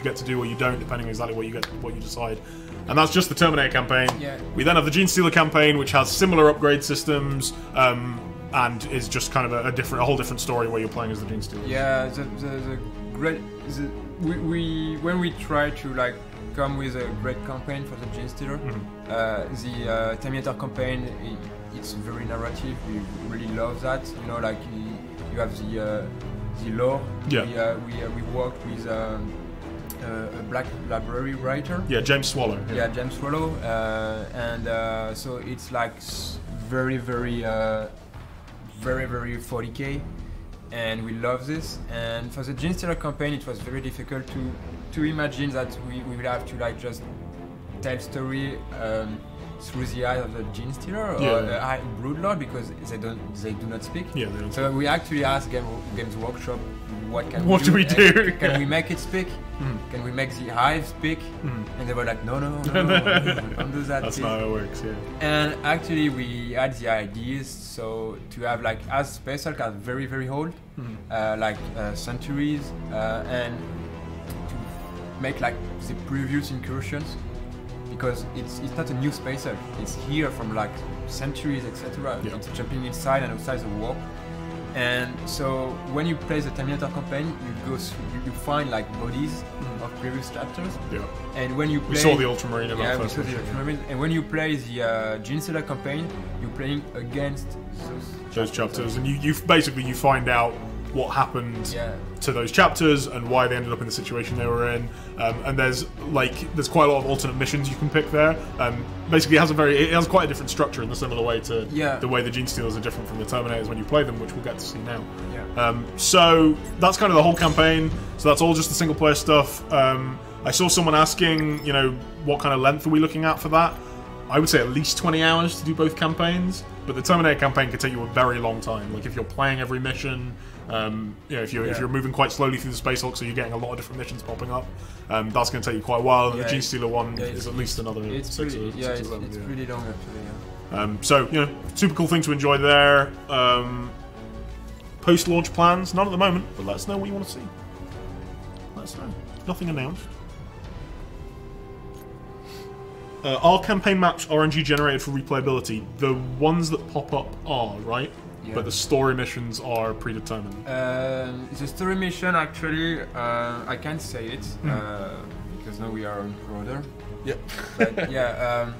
get to do or you don't, depending on exactly what you decide. And that's just the Terminator campaign. Yeah. We then have the Genestealer campaign, which has similar upgrade systems, and is just kind of a whole different story where you're playing as the Genestealer. Yeah, when we try to like come with a great campaign for the Genestealer, the Terminator campaign, it's very narrative. We really love that. Like you have the lore. Yeah. We worked with. A black library writer. Yeah, James Swallow. Yeah, James Swallow, and so it's like very 40k, and we love this. And for the Genestealer campaign, it was very difficult to imagine that we would have to like just tell story through the eyes of the Genestealer or Broodlord, because they do not speak. Yeah, they don't. So we actually asked Games Workshop, what do we do? Can we make it speak? Can we make the hive speak? And they were like, no, don't do that. That's not how it works, yeah. And actually we had the ideas, so to have like, as Space Hulk are very, very old, like centuries, and to make like the previous incursions, because it's not a new Space Hulk, it's here from like centuries, etc. Yeah. It's jumping inside and outside the warp. And so when you play the Terminator campaign, you find like bodies of previous chapters. Yeah. And when you play, we saw the Ultramarine in our first mission. Ultramarine. And when you play the Genestealer campaign, you're playing against those chapters, and you basically find out what happened to those chapters and why they ended up in the situation they were in. And there's quite a lot of alternate missions you can pick there. Basically, it has quite a different structure in a similar way to the way the Genestealers are different from the Terminators when you play them, which we'll get to see now. Yeah. So that's kind of the whole campaign. So that's all just the single player stuff. I saw someone asking, what kind of length are we looking at for that? I would say at least 20 hours to do both campaigns, but the Terminator campaign can take you a very long time. Like if you're playing every mission, if you're moving quite slowly through the Space Hulk, so you're getting a lot of different missions popping up, that's going to take you quite a while. And the Genestealer one is at least another 6 or 7. It's pretty long actually. So super cool thing to enjoy there. Post-launch plans, none at the moment, but let us know what you want to see. Let us know. Nothing announced. Are campaign maps RNG generated for replayability? The ones that pop up are, right? Yeah. But the story missions are predetermined. The story mission, actually, I can't say it, because now we are on pre-order. Yep. But yeah,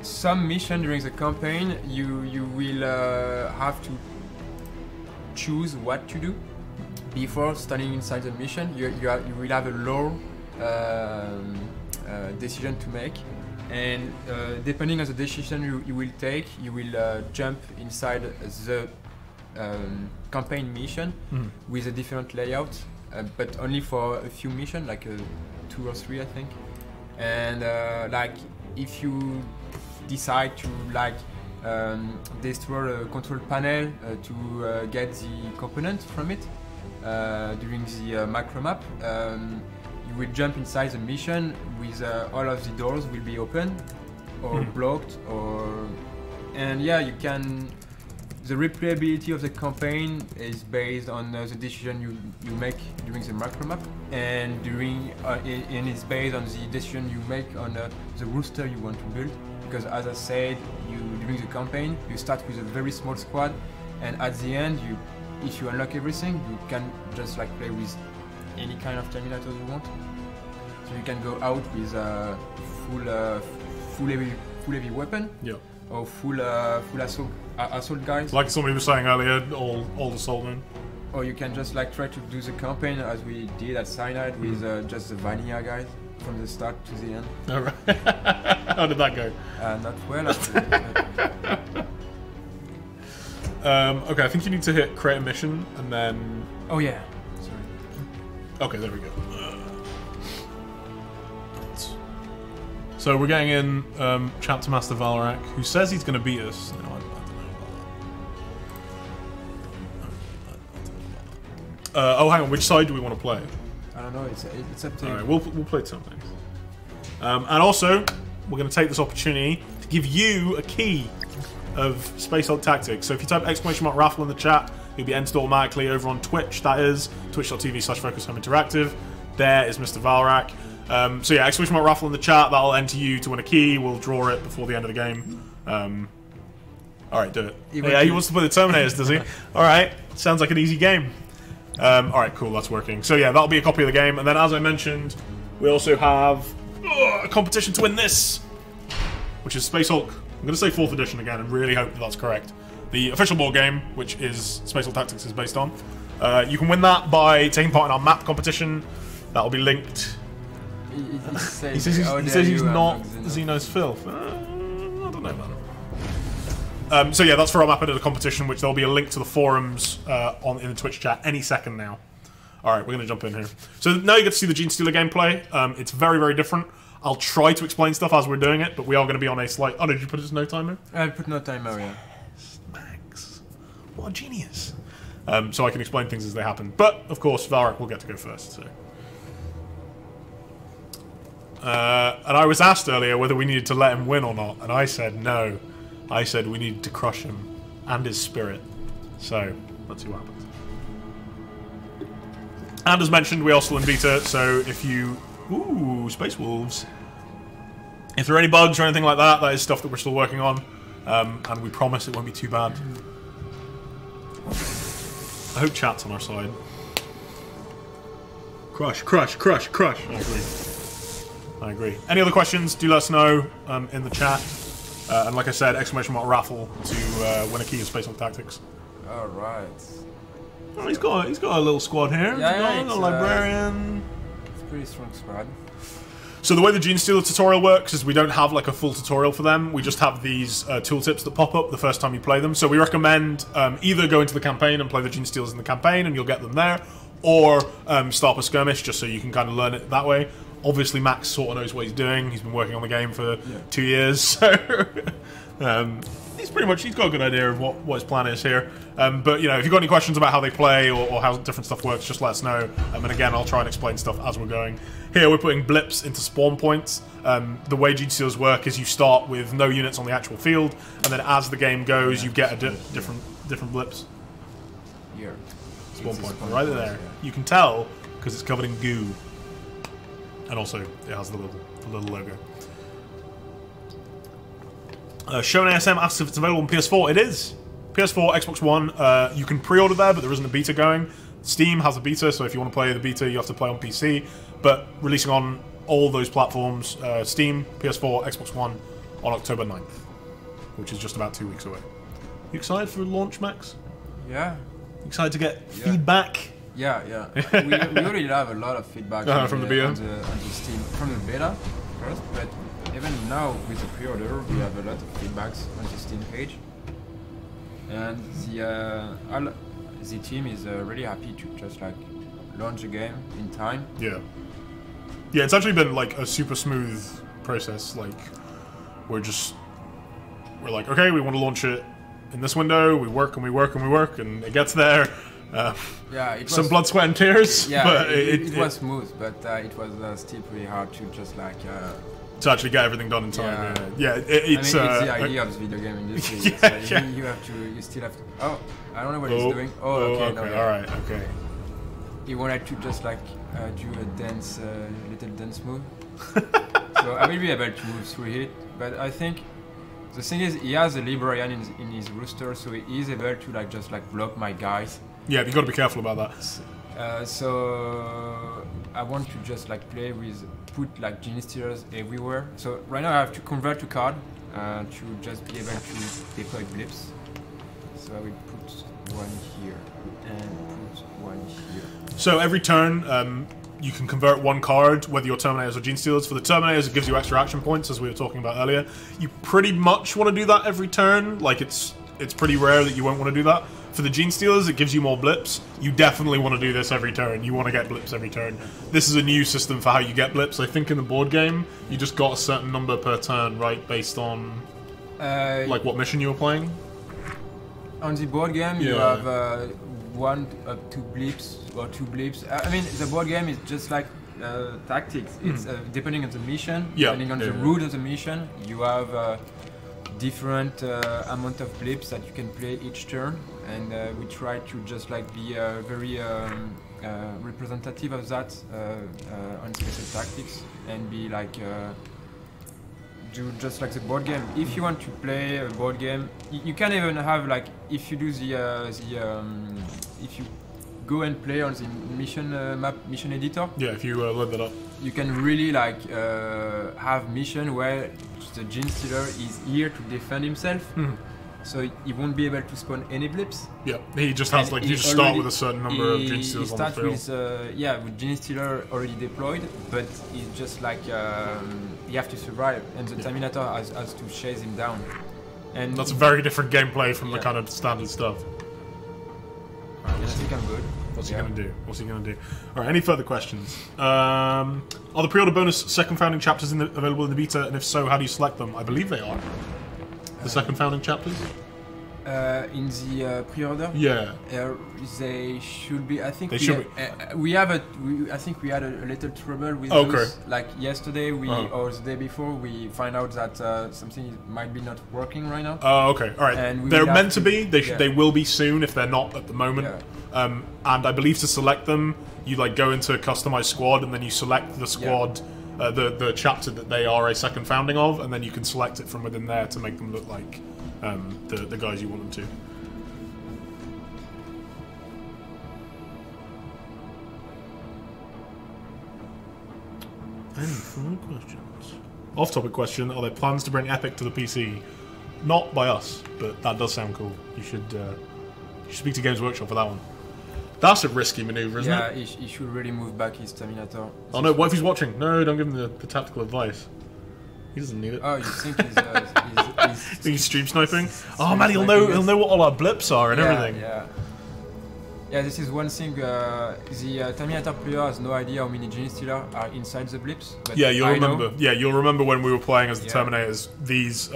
some mission during the campaign, you will have to choose what to do before starting inside the mission. You will have a lore decision to make, and depending on the decision you will take, you will jump inside the campaign mission with a different layout, but only for a few missions, like 2 or 3 I think. And like if you decide to destroy a control panel to get the component from it, during the macro map. You will jump inside the mission with all of the doors will be open or blocked, and yeah, you can. The replayability of the campaign is based on the decision you make during the macro map, and and it's based on the decision you make on the rooster you want to build. Because as I said, during the campaign you start with a very small squad, and at the end, if you unlock everything, you can just like play with any kind of Terminators you want. So you can go out with a full heavy weapon. Yeah. Or full assault guys. Like somebody was saying earlier, all assault men. Or you can just like try to do the campaign as we did at Cyanide with just the vanilla guys from the start to the end. All right. How did that go? Not well. Actually. Okay, I think you need to hit create a mission and then. Oh yeah. Sorry. Okay, there we go. So we're getting in Chapter Master Valrak, who says he's going to beat us. No, I don't know about that. Oh, hang on. Which side do we want to play? I don't know. It's up to you. All right, we'll play something. And also, we're going to take this opportunity to give you a key of Space Hulk Tactics. So if you type !raffle in the chat, you'll be entered automatically over on Twitch. That is twitch.tv/FocusHomeInteractive. There is Mr. Valrak. So yeah, !raffle in the chat, that'll enter you to win a key. We'll draw it before the end of the game. Alright, do it. Yeah, he wants to play the Terminators, does he? Alright, sounds like an easy game. Alright, cool, that's working. So yeah, that'll be a copy of the game. And then as I mentioned, we also have a competition to win this, which is Space Hulk. I'm going to say 4th edition again and really hope that that's correct. The official board game, which is Space Hulk Tactics is based on. You can win that by taking part in our map competition. That'll be linked. He says he's not Xeno's filth. I don't know about it. So yeah, that's for our map editor competition, which there'll be a link to the forums in the Twitch chat any second now. Alright, we're going to jump in here. So now you get to see the Gene Stealer gameplay. It's very, very different. I'll try to explain stuff as we're doing it, but we are going to be on a slight... Oh, did you put it as no timer? I put no timer, yeah. Max. What a genius. So I can explain things as they happen. But, of course, Valrak will get to go first, so... and I was asked earlier whether we needed to let him win or not, and I said no. I said we needed to crush him and his spirit. So, let's see what happens. And as mentioned, we are still in beta, so if you... Ooh, Space Wolves. If there are any bugs or anything like that, that is stuff that we're still working on, and we promise it won't be too bad. I hope chat's on our side. Crush, crush, crush, crush. I agree. I agree. Any other questions, do let us know in the chat. And like I said, !raffle to win a key of Space Hulk Tactics. Alright. Oh, he's got a little squad here. Yeah, a librarian. It's a pretty strong squad. So the way the Gene Stealer tutorial works is we don't have like a full tutorial for them. We just have these tooltips that pop up the first time you play them. So we recommend either go into the campaign and play the Gene Stealers in the campaign and you'll get them there, or start a skirmish just so you can kind of learn it that way. Obviously, Max sort of knows what he's doing. He's been working on the game for 2 years, so he's got a good idea of what his plan is here. But you know, if you've got any questions about how they play or how different stuff works, just let us know. And again, I'll try and explain stuff as we're going. Here, we're putting blips into spawn points. The way Gene Stealers work is you start with no units on the actual field, and then as the game goes, you get a different blips. Here, spawn point right there. You can tell because it's covered in goo. And also, it has the little logo. Shown ASM asks if it's available on PS4. It is. PS4, Xbox One, you can pre-order there, but there isn't a beta going. Steam has a beta, so if you want to play the beta, you have to play on PC. But releasing on all those platforms, Steam, PS4, Xbox One, on October 9th, which is just about 2 weeks away. You excited for launch, Max? Yeah. Excited to get feedback? Yeah. we already have a lot of feedback from the beta? on the Steam, from the beta first, but even now with the pre-order, we have a lot of feedbacks on the Steam page, and the team is really happy to just like launch the game in time. Yeah, it's actually been like a super smooth process. Like we're like, okay, we want to launch it in this window. We work and we work and we work, and it gets there. Yeah, it some was, blood, sweat, and tears. yeah, but it was smooth, but it was still pretty hard to just like. To actually get everything done in time. Yeah, it's. I mean, it's the idea of this video game industry. You still have to. Oh, I don't know what he's doing. Oh, okay, no, all right, okay. He wanted to just like do a dance, little dance move. So I will be able to move through it, but I think the thing is he has a librarian in his rooster, so he is able to like just like block my guys. Yeah, you got to be careful about that. So I want to just like play with put like genie stealers everywhere. So right now I have to convert to card to just be able to deploy blips. So I will put one here and put one here. So every turn, you can convert one card, whether you're Terminators or Gene Stealers. For the Terminators, it gives you extra action points, as we were talking about earlier. You pretty much want to do that every turn. Like, it's pretty rare that you won't want to do that. For the Gene Stealers, it gives you more blips. You definitely want to do this every turn. You want to get blips every turn. This is a new system for how you get blips. I think in the board game, you just got a certain number per turn, right, based on like what mission you were playing? On the board game, you have one up two blips or two blips. I mean, the board game is just like tactics. It's depending on the mission, depending on the route of the mission, you have different amount of blips that you can play each turn, and we try to just like be very representative of that on special tactics and be like do just like the board game. If you want to play a board game, you can even have like, if you do if you go and play on the mission editor. Yeah, if you load that up, you can really like have mission where the Gene Stealer is here to defend himself. So he won't be able to spawn any blips. Yeah, he just has like, you just start with a certain number of Gene Stealers on the field. He starts with with Gene Stealer already deployed, but he's just like you have to survive, and the Terminator has to chase him down. And that's a very different gameplay from the kind of standard stuff. I think I'm good. What's he gonna do? What's he gonna do? All right. Any further questions? Are the pre-order bonus second founding chapters available in the beta? And if so, how do you select them? I believe they are. The second founding chapters. In the pre-order. Yeah. They should be. I think they should be. We have I think we had a little trouble with those. Like yesterday, or the day before, we find out that something might be not working right now. Oh, okay. All right. And they're meant to be. They will be soon if they're not at the moment. Yeah. And I believe to select them, you like go into customize squad, and then you select the squad, the chapter that they are a second founding of, and then you can select it from within there to make them look like the guys you want them to. Any further questions? Off-topic question: are there plans to bring Epic to the PC? Not by us, but that does sound cool. You should speak to Games Workshop for that one. That's a risky maneuver, isn't it? Yeah, he should really move back his Terminator. Oh no, what if he's watching? No, don't give him the tactical advice. He doesn't need it. Oh, you think he's stream sniping? Oh man, he'll know what all our blips are and everything. Yeah, this is one thing. The Terminator player has no idea how many Gene Stealers are inside the blips. But yeah, you'll remember. Yeah, you'll remember when we were playing as the Terminators. These,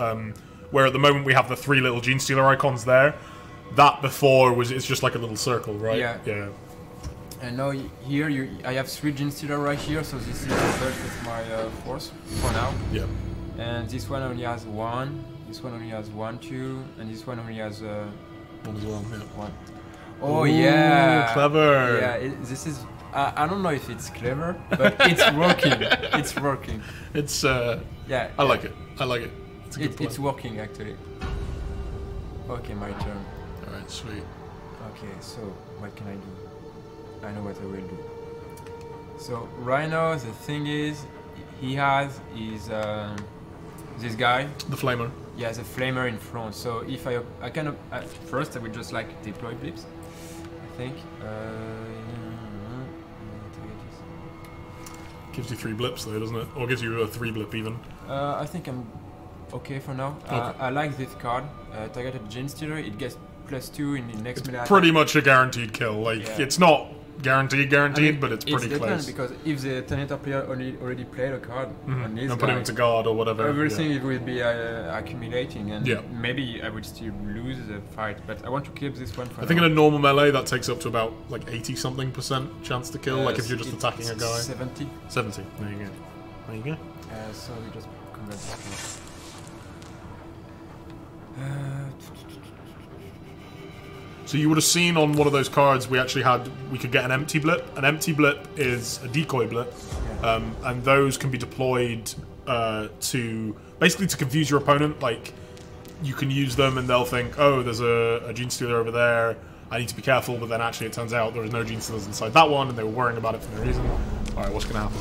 where at the moment we have the 3 little Gene Stealer icons there. That before it's just like a little circle, right? Yeah. And now here I have 3 Gene Stealers right here, so this is the third with my force for now. Yeah. And this one only has 1. This one only has 1, 2, and this one only has 1 as well. Yeah. 1. Oh, yeah. Clever. Yeah. This is. I don't know if it's clever, but it's working. It's working. It's. Yeah. I like it. I like it. It's working actually. Okay, my turn. Alright, sweet. Okay, so what can I do? I know what I will do. So right now the thing is, he has his this guy. The flamer. Yeah, the flamer in front. So if I can first I will just like deploy blips. I think. Gives you 3 blips though, doesn't it? Or gives you a 3 blip even. I think I'm okay for now. Okay. I like this card. Targeted Gene Stealer. It gets +2 in the next minute. Pretty much a guaranteed kill. Like it's not guaranteed, but it's pretty depends close. because if the Terminator player already played a card on this And put him into guard or whatever. everything yeah. it will be accumulating, and Yeah. maybe I would still lose the fight. But I want to keep this one for I think in now. a normal melee that takes up to about like 80-something% chance to kill. Like if you're just attacking a guy. 70. 70. There you go. There you go. So we just convert this. So you would have seen on one of those cards we could get an empty blip. An empty blip is a decoy blip, and those can be deployed to basically to confuse your opponent. Like you can use them and they'll think, oh, there's a Gene Stealer over there. I need to be careful, but then actually it turns out there is no Gene Stealers inside that one, and they were worrying about it for no reason. All right, what's going to happen?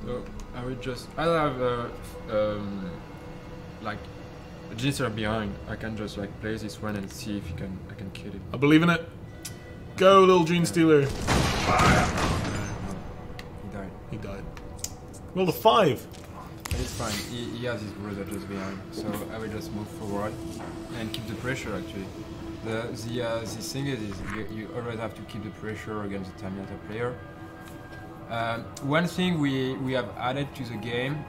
So I would just I'll have like a Gene Stealer behind. I can just like play this one and see if I can kill him. I believe in it. Go, little Gene Stealer. No, he died. He died. Rolled a 5. It's fine. He has his brother just behind, so I will just move forward and keep the pressure. Actually, the thing is you always have to keep the pressure against the Terminator player. One thing we have added to the game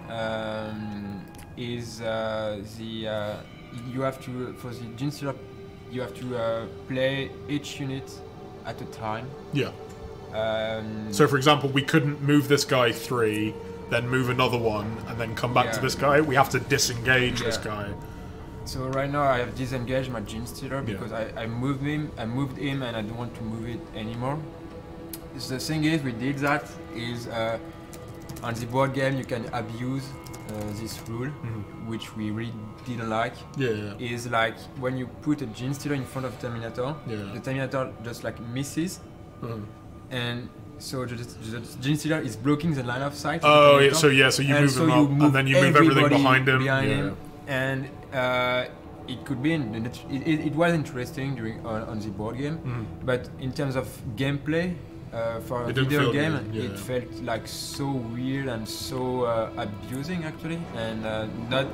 is you have to, for the Gene Stealer, you have to play each unit at a time. Yeah. So, for example, we couldn't move this guy 3, then move another one, and then come back to this guy. We have to disengage this guy. So right now I have disengaged my Gene Stealer because I moved him, and I don't want to move it anymore. The thing is, we did that is on the board game you can abuse this rule, which we really didn't like. Is like when you put a Gene Stealer in front of Terminator, the Terminator just like misses, and so the Gene Stealer is blocking the line of sight. Oh, yeah, so you move him up, and then you move everything behind him. Him. And it could be, it was interesting during on the board game, but in terms of gameplay, for a video game, it felt like so weird and so abusing actually, and not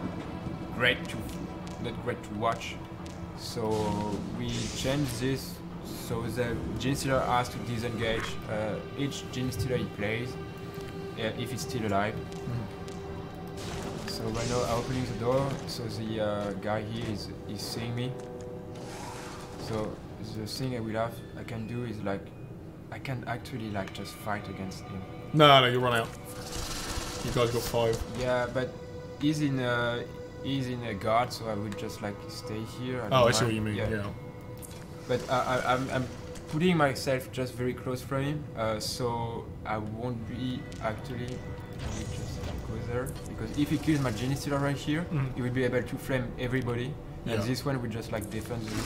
great to watch. So we changed this. So the Gene Stealer has to disengage each Gene Stealer he plays if it's still alive. So right now I'm opening the door, so the guy here is seeing me. So the thing I can do is like, I can actually like just fight against him. No, you run out. You guys got 5. Yeah, but he's in a guard, so I would just like stay here. I see what you mean. Yeah. But I'm putting myself just very close from him, so I won't be actually. I will just go there because if he kills my Gene Stealer right here, he will be able to flame everybody, and this one will just like defend the unit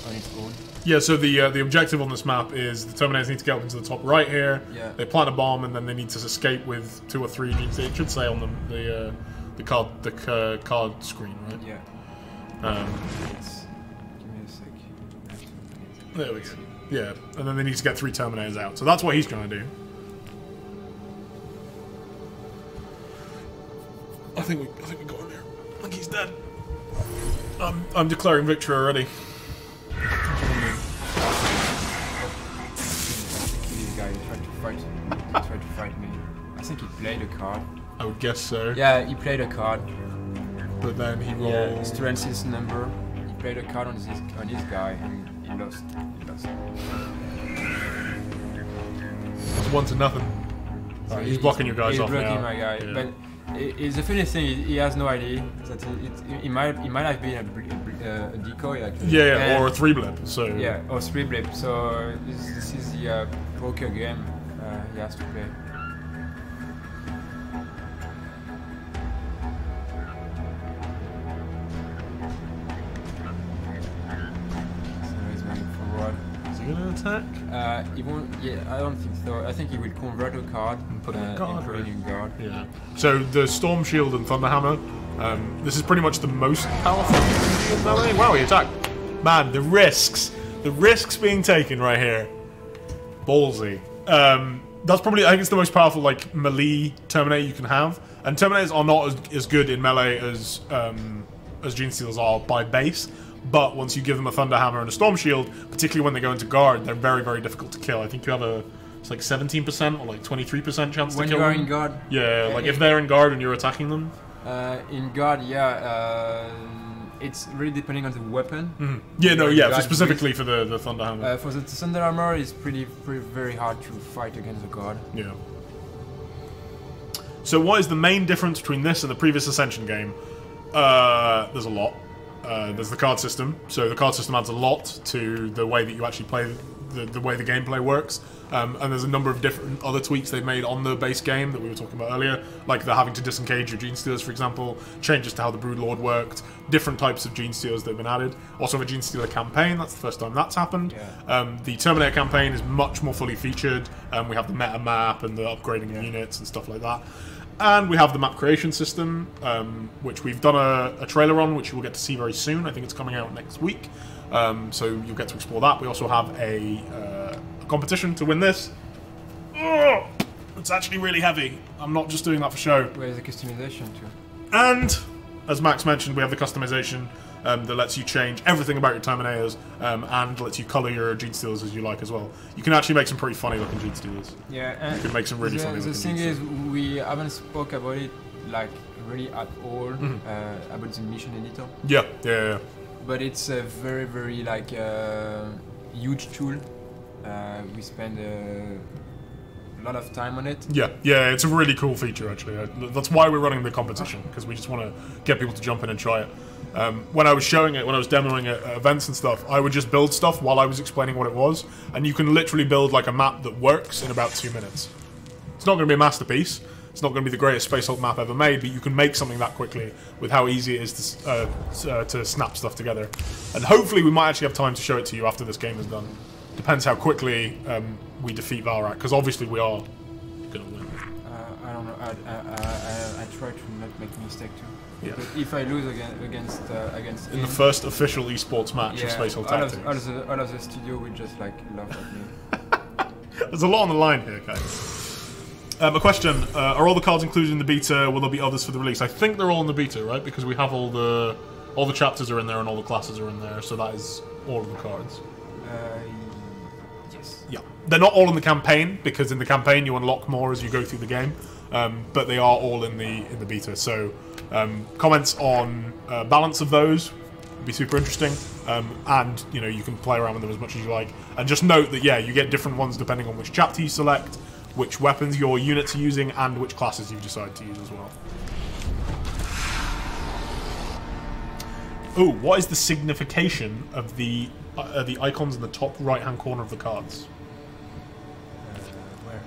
on its own. Yeah. So the objective on this map is the Terminators need to get up into the top right here. Yeah. They plant a bomb and then they need to escape with 2 or 3 Gene Stealers. It should say on the card screen, right? Yeah. Give me a sec. There we go. Yeah, and then they need to get 3 Terminators out. So that's what he's trying to do. I think we got him here. I think he's dead. I'm declaring victory already. This guy tried to fight me. I think he played a card. I would guess so. Yeah, he played a card. But then he rolled. Strength's number. He played a card on this guy and he lost. It's 1-0. So He's blocking you guys off now. He's blocking my guy. Yeah. But the funny thing is, he has no idea that it might have been a decoy actually. Yeah, or a 3 blip. So yeah, or 3 blip. So this is the poker game he has to play. So he's moving forward. Is he gonna attack? He won't. Yeah, I don't think so. I think he will convert a card and put it in guard. Put it in guard. Yeah. So the Storm Shield and Thunder Hammer. This is pretty much the most powerful in melee. Wow, he attacked. Man, the risks being taken right here. Ballsy. That's probably, I think it's the most powerful like melee Terminator you can have. And Terminators are not as good in melee as Gene Stealers are by base. but once you give them a Thunder Hammer and a Storm Shield, particularly when they go into guard, they're very, very difficult to kill. I think you have it's like 17% or like 23% chance to kill them. When you are in guard? Yeah, like if they're in guard and you're attacking them. In guard, yeah. It's really depending on the weapon. Mm-hmm. Yeah, no, yeah, specifically for the Thunder Hammer. For the Thunder Hammer, it's pretty very hard to fight against the guard. Yeah. So what is the main difference between this and the previous Ascension game? There's a lot. There's the card system. So the card system adds a lot to the way that you actually play, the way the gameplay works. And there's a number of different other tweaks they've made on the base game that we were talking about earlier, like the having to disengage your Gene Stealers, for example, changes to how the Broodlord worked, different types of Gene Stealers that have been added. Also, a Gene Stealer campaign, that's the first time that's happened. Yeah. The Terminator campaign is much more fully featured. We have the meta map and the upgrading of units and stuff like that. And we have the map creation system, which we've done a trailer on, which you will get to see very soon. I think it's coming out next week. So you'll get to explore that. We also have a competition to win this. Oh, it's actually really heavy. I'm not just doing that for show. Where's the customization too? And, as Max mentioned, we have the customization that lets you change everything about your Terminators and lets you colour your Gene Stealers as you like as well. You can actually make some pretty funny looking Gene Stealers. Yeah, and you can make some really funny looking The thing is, we haven't spoke about it like really at all about the mission editor. Yeah. But it's a very like huge tool. We spend a lot of time on it. Yeah, it's a really cool feature actually. That's why we're running the competition, because we just want to get people to jump in and try it. When I was showing it, when I was demoing it at events and stuff, I would just build stuff while I was explaining what it was, and you can literally build like a map that works in about 2 minutes. It's not going to be a masterpiece. It's not going to be the greatest Space Hulk map ever made, but you can make something that quickly with how easy it is to snap stuff together. And hopefully we might actually have time to show it to you after this game is done. Depends how quickly we defeat Valrak, because obviously we are going to win. I don't know. I try to not make mistake too. Yeah. But if I lose against in the first official esports match of Space Hulk Tactics, all of the studio will just like laugh at me. There's a lot on the line here, guys. A question: are all the cards included in the beta? Will there be others for the release? I think they're all in the beta, right? Because we have all the chapters are in there and all the classes are in there, so that is all of the cards. Yes. Yeah, they're not all in the campaign, because in the campaign you unlock more as you go through the game, but they are all in the beta. So comments on balance of those would be super interesting, and you can play around with them as much as you like. And just note that you get different ones depending on which chapter you select, which weapons your units are using, and which classes you decide to use as well. Oh, what is the signification of the icons in the top right-hand corner of the cards? Where?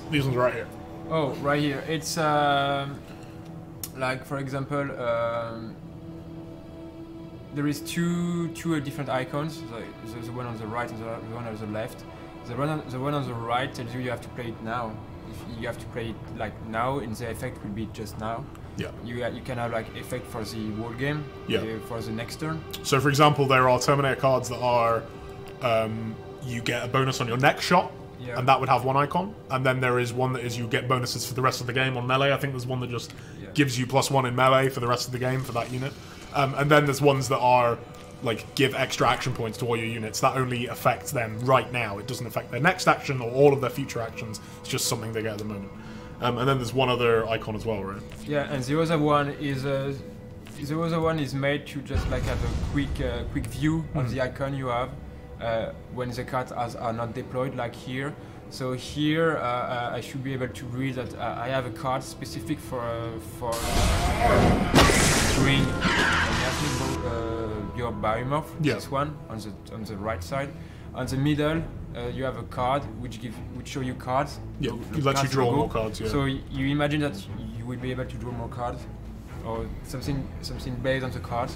These ones right here. Oh, right here. It's like, for example, there is two different icons. There's the one on the right and the one on the left. The one on the right tells you have to play it now. If you have to play it like now, and the effect will be just now. Yeah. You can have like effect for the whole game. Yeah. For the next turn. So, for example, there are Terminator cards that are you get a bonus on your next shot, and that would have one icon. And then there is one that is you get bonuses for the rest of the game on melee. I think there's one that just gives you +1 in melee for the rest of the game for that unit. And then there's ones that are like give extra action points to all your units. That only affects them right now. It doesn't affect their next action or all of their future actions. It's just something they get at the moment. And then there's one other icon as well, right? Yeah, and the other one is made to just like have a quick view of the icon you have when the cards are not deployed, like here. So here I should be able to read that I have a card specific for doing your biomorph. This one on the right side. On the middle, you have a card which show you cards. Yeah, it lets you draw more cards. Yeah. So you imagine that you will be able to draw more cards, or something based on the cards.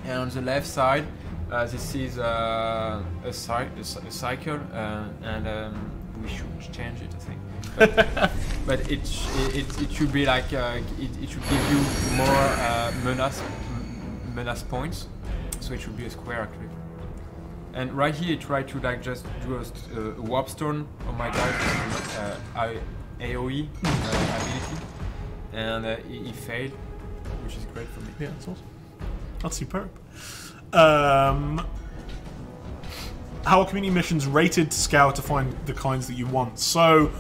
And on the left side, this is a cycle, and we should change it, I think. But it should be like it should give you more menace points. So it should be a square actually. And right here, I try to like just do a warp stone on my guy, AOE ability, and he failed, which is great for me. Yeah, that's awesome. That's superb. How are community missions rated to scale to find the kinds that you want? So,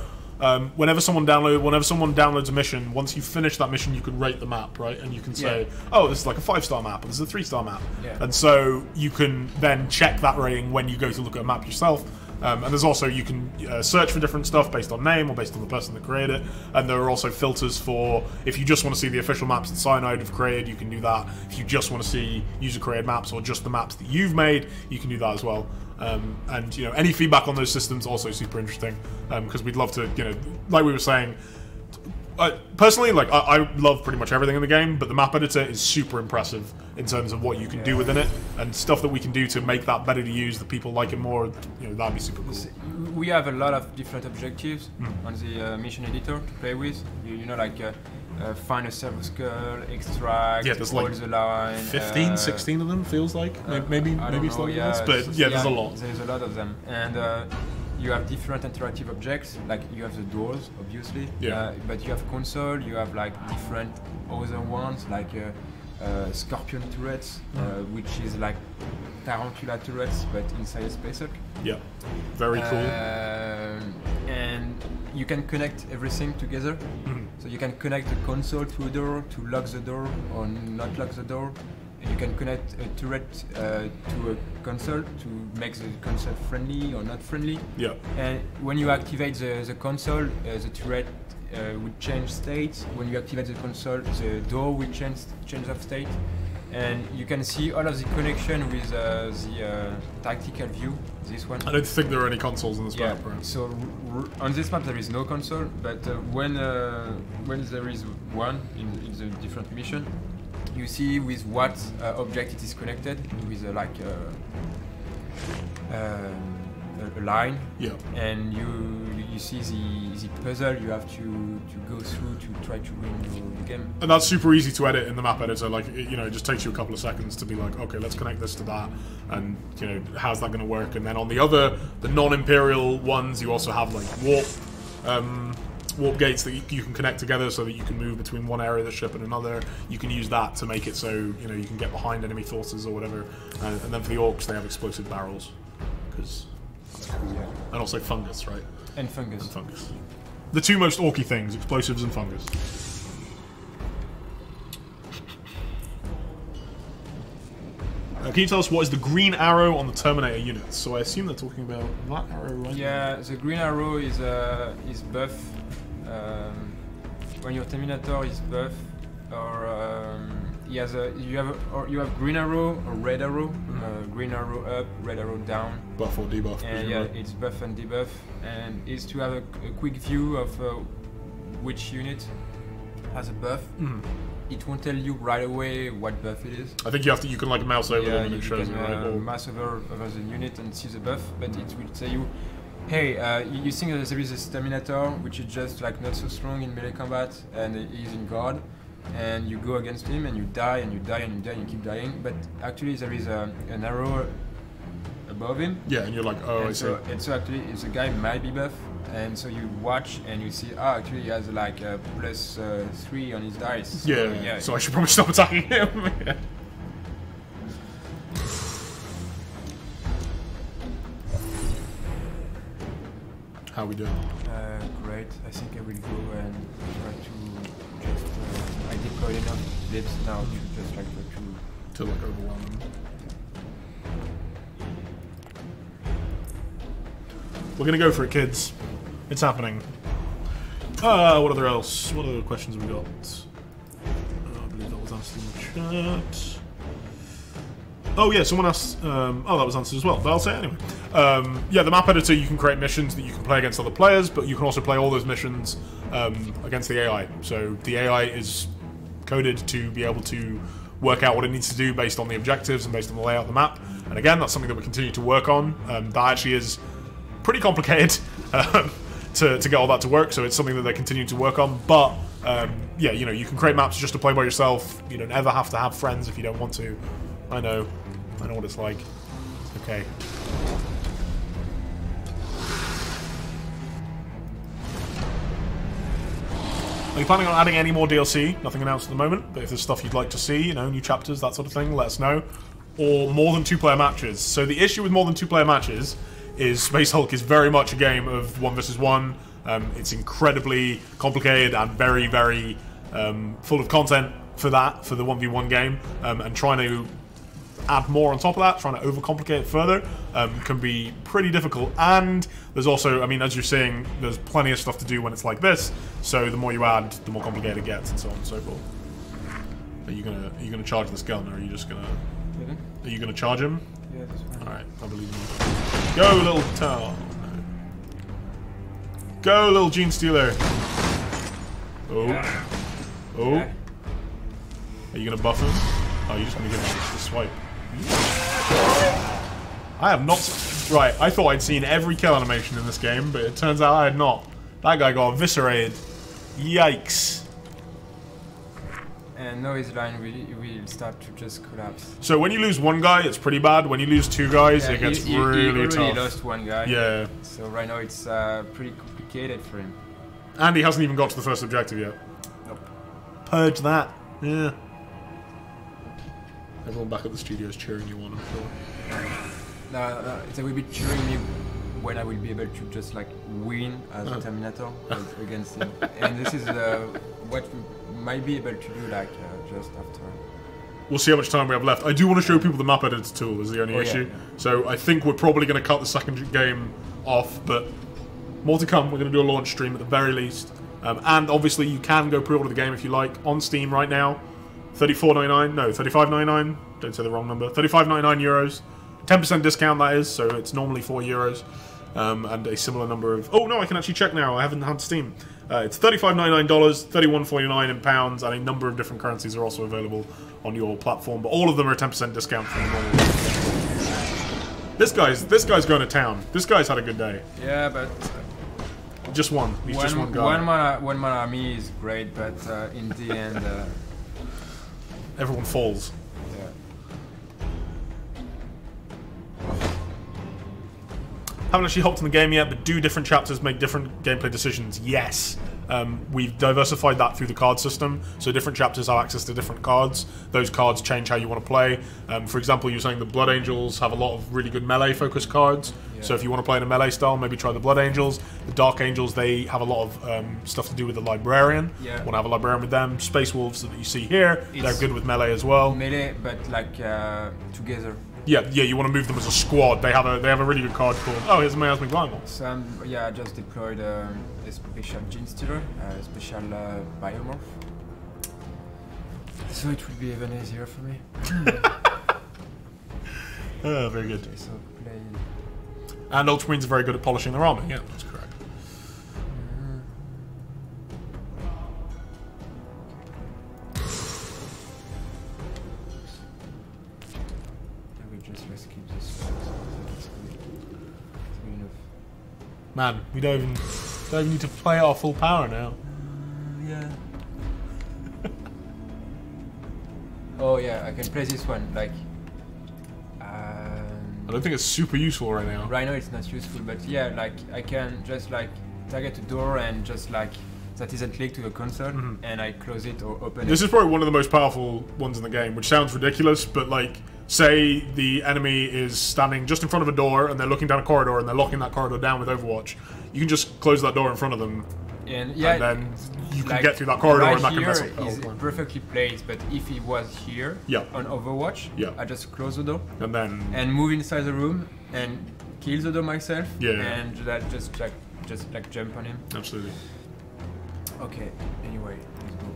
whenever someone downloads a mission, once you finish that mission, you can rate the map, right? And you can say, oh, this is like a 5-star map, or this is a 3-star map. Yeah. And so you can then check that rating when you go to look at a map yourself. And there's also, you can search for different stuff based on name or based on the person that created it. And there are also filters for, if you just want to see the official maps that Cyanide have created, you can do that. If you just want to see user-created maps or just the maps that you've made, you can do that as well. And, you know, any feedback on those systems also super interesting, because we'd love to, you know, like we were saying, personally, like, I love pretty much everything in the game, but the map editor is super impressive in terms of what you can do within it, and stuff that we can do to make that better to use, that people like it more, you know, that'd be super cool. We have a lot of different objectives on the mission editor to play with. You know, like find a server skull, extract, there's hold like the line. 15, 16 of them, feels like. Maybe slightly less, but yeah, there's a lot. There's a lot of them. And you have different interactive objects, like you have the doors, obviously, but you have console, you have like different other ones, like scorpion turrets, which is like tarantula turrets, but inside a space hulk. Yeah, very cool. And you can connect everything together. So you can connect the console to a door to lock the door or not lock the door. And you can connect a turret to a console to make the console friendly or not friendly. Yeah. And when you activate the console, the turret will change state. When you activate the console, the door will change of state. And you can see all of the connection with the tactical view. This one. I don't think there are any consoles in this map, right? So on this map there is no console, but when there is one in the different mission, you see with what object it is connected with like a line, and you see the puzzle you have to go through to try to win the game. And that's super easy to edit in the map editor. Like, you know, it just takes you a couple of seconds to be like, okay, let's connect this to that, and you know, how's that going to work? And then on the non-imperial ones, you also have like warp gates that you can connect together so that you can move between one area of the ship and another. You can use that to make it so, you know, you can get behind enemy forces or whatever. And then for the orcs, they have explosive barrels, because that's cool. And also fungus, right? And fungus. And fungus. The two most orky things: explosives and fungus. Can you tell us what is the green arrow on the Terminator units? So I assume they're talking about that arrow, right? Yeah, the green arrow is buff. When your Terminator is buff, or you have green arrow or red arrow. Green arrow up, red arrow down. Buff or debuff. And yeah, it's buff and debuff, and it's to have a quick view of which unit has a buff. It won't tell you right away what buff it is. I think you can like mouse over them and it shows you, right? Or mouse over the unit and see the buff, but it will tell you, hey, you think that there is a Terminator which is just like not so strong in melee combat and he's in guard, and you go against him and you die and you die and you die and you keep dying, but actually there is an arrow above him. Yeah, and you're like, oh, I see. And so actually the guy might be buff, and so you watch and you see, actually he has like a +3 on his dice. So, so I should probably stop attacking him. How are we doing? Great. I think I will go and try to just I deployed enough blips now to just like to like overwhelm them. We're gonna go for it, kids. It's happening. What other questions have we got? I believe that was answered in the chat. Oh yeah, someone asked. Oh, that was answered as well, but I'll say it anyway. Yeah, the map editor, you can create missions that you can play against other players, but you can also play all those missions against the AI. So the AI is coded to be able to work out what it needs to do based on the objectives and based on the layout of the map. And again, that's something that we continue to work on. That actually is pretty complicated to get all that to work, so it's something that they continue to work on. But yeah, you know, you can create maps just to play by yourself. You don't ever have to have friends if you don't want to. I know what it's like. Okay. Are you planning on adding any more DLC? Nothing announced at the moment, but if there's stuff you'd like to see, you know, new chapters, that sort of thing, let us know. or more than 2-player matches. So the issue with more than 2-player matches is Space Hulk is very much a game of 1 versus 1. It's incredibly complicated and very, very full of content for that, for the 1v1 game, and trying to add more on top of that, trying to overcomplicate it further, can be pretty difficult. And there's also, I mean, as you're saying, there's plenty of stuff to do when it's like this, so the more you add, the more complicated it gets, and so on and so forth. Are you gonna charge this gun, or are you just gonna... Are you gonna charge him? Yeah, that's fine. Alright, I believe you. Go, little town. Go, little Gene Stealer. Oh. Yeah. Oh. Yeah. Are you gonna buff him? Oh, you're just gonna give him a swipe. I have not... Right, I thought I'd seen every kill animation in this game, but it turns out I had not. That guy got eviscerated. Yikes. And now his line will start to just collapse. So when you lose one guy, it's pretty bad. When you lose 2 guys, Yeah, it gets he really tough. already lost 1 guy. Yeah. So right now it's pretty complicated for him. And he hasn't even got to the first objective yet. Nope. Purge that. Yeah. Everyone back at the studio is cheering you on, I'm sure. No, they will be cheering me when I will be able to just like win as a Terminator against him. And this is what we might be able to do like just after. We'll see how much time we have left. I do want to show people the map editor tool is the only issue. Yeah. So I think we're probably going to cut the second game off, but more to come. We're going to do a launch stream at the very least. And obviously you can go pre-order the game if you like on Steam right now. $34.99, no, $35.99, don't say the wrong number, €35.99 euros, 10% discount that is, so it's normally €4, and a similar number of, oh no, I can actually check now, I haven't had Steam, it's $35.99, $31.49 in pounds, and a number of different currencies are also available on your platform, but all of them are a 10% discount from the normal. This guy's going to town, this guy's had a good day. Yeah, but... Just one, he's just one guy. One man army is great, but in the end... Everyone falls. Yeah. Haven't actually hopped in the game yet, but do different chapters make different gameplay decisions? Yes. We've diversified that through the card system, so different chapters have access to different cards. Those cards change how you want to play. For example, you're saying the Blood Angels have a lot of really good melee-focused cards, so if you want to play in a melee style, maybe try the Blood Angels. The Dark Angels, they have a lot of stuff to do with the Librarian. Yeah. Want to have a Librarian with them. Space Wolves that you see here, they're good with melee as well. Melee, but like together. Yeah, you want to move them as a squad. They have a really good card called... Oh, here's a Miasmic Vinyl. So yeah, I just deployed a special Gene Stealer, a special Biomorph. So it will be even easier for me. Oh, very good. Okay, so play... And Ultramarines are very good at polishing their armor. Yeah, that's correct. Let's keep this. Man, we don't even need to play at our full power now. Yeah. Oh yeah, I can play this one like. I don't think it's super useful right now. Right now it's not useful, but yeah, like I can just like target a door and just like that isn't linked to the console, and I close it or open it. This is probably one of the most powerful ones in the game, which sounds ridiculous, but like, say the enemy is standing just in front of a door and they're looking down a corridor and they're locking that corridor down with Overwatch. You can just close that door in front of them, and yeah, and then you can like, get through that corridor right and that can mess here up the is whole plan. perfectly placed, but if he was here on Overwatch, I just close the door and move inside the room and kill the door myself, and that just jump on him. Absolutely. Okay, anyway, let's go.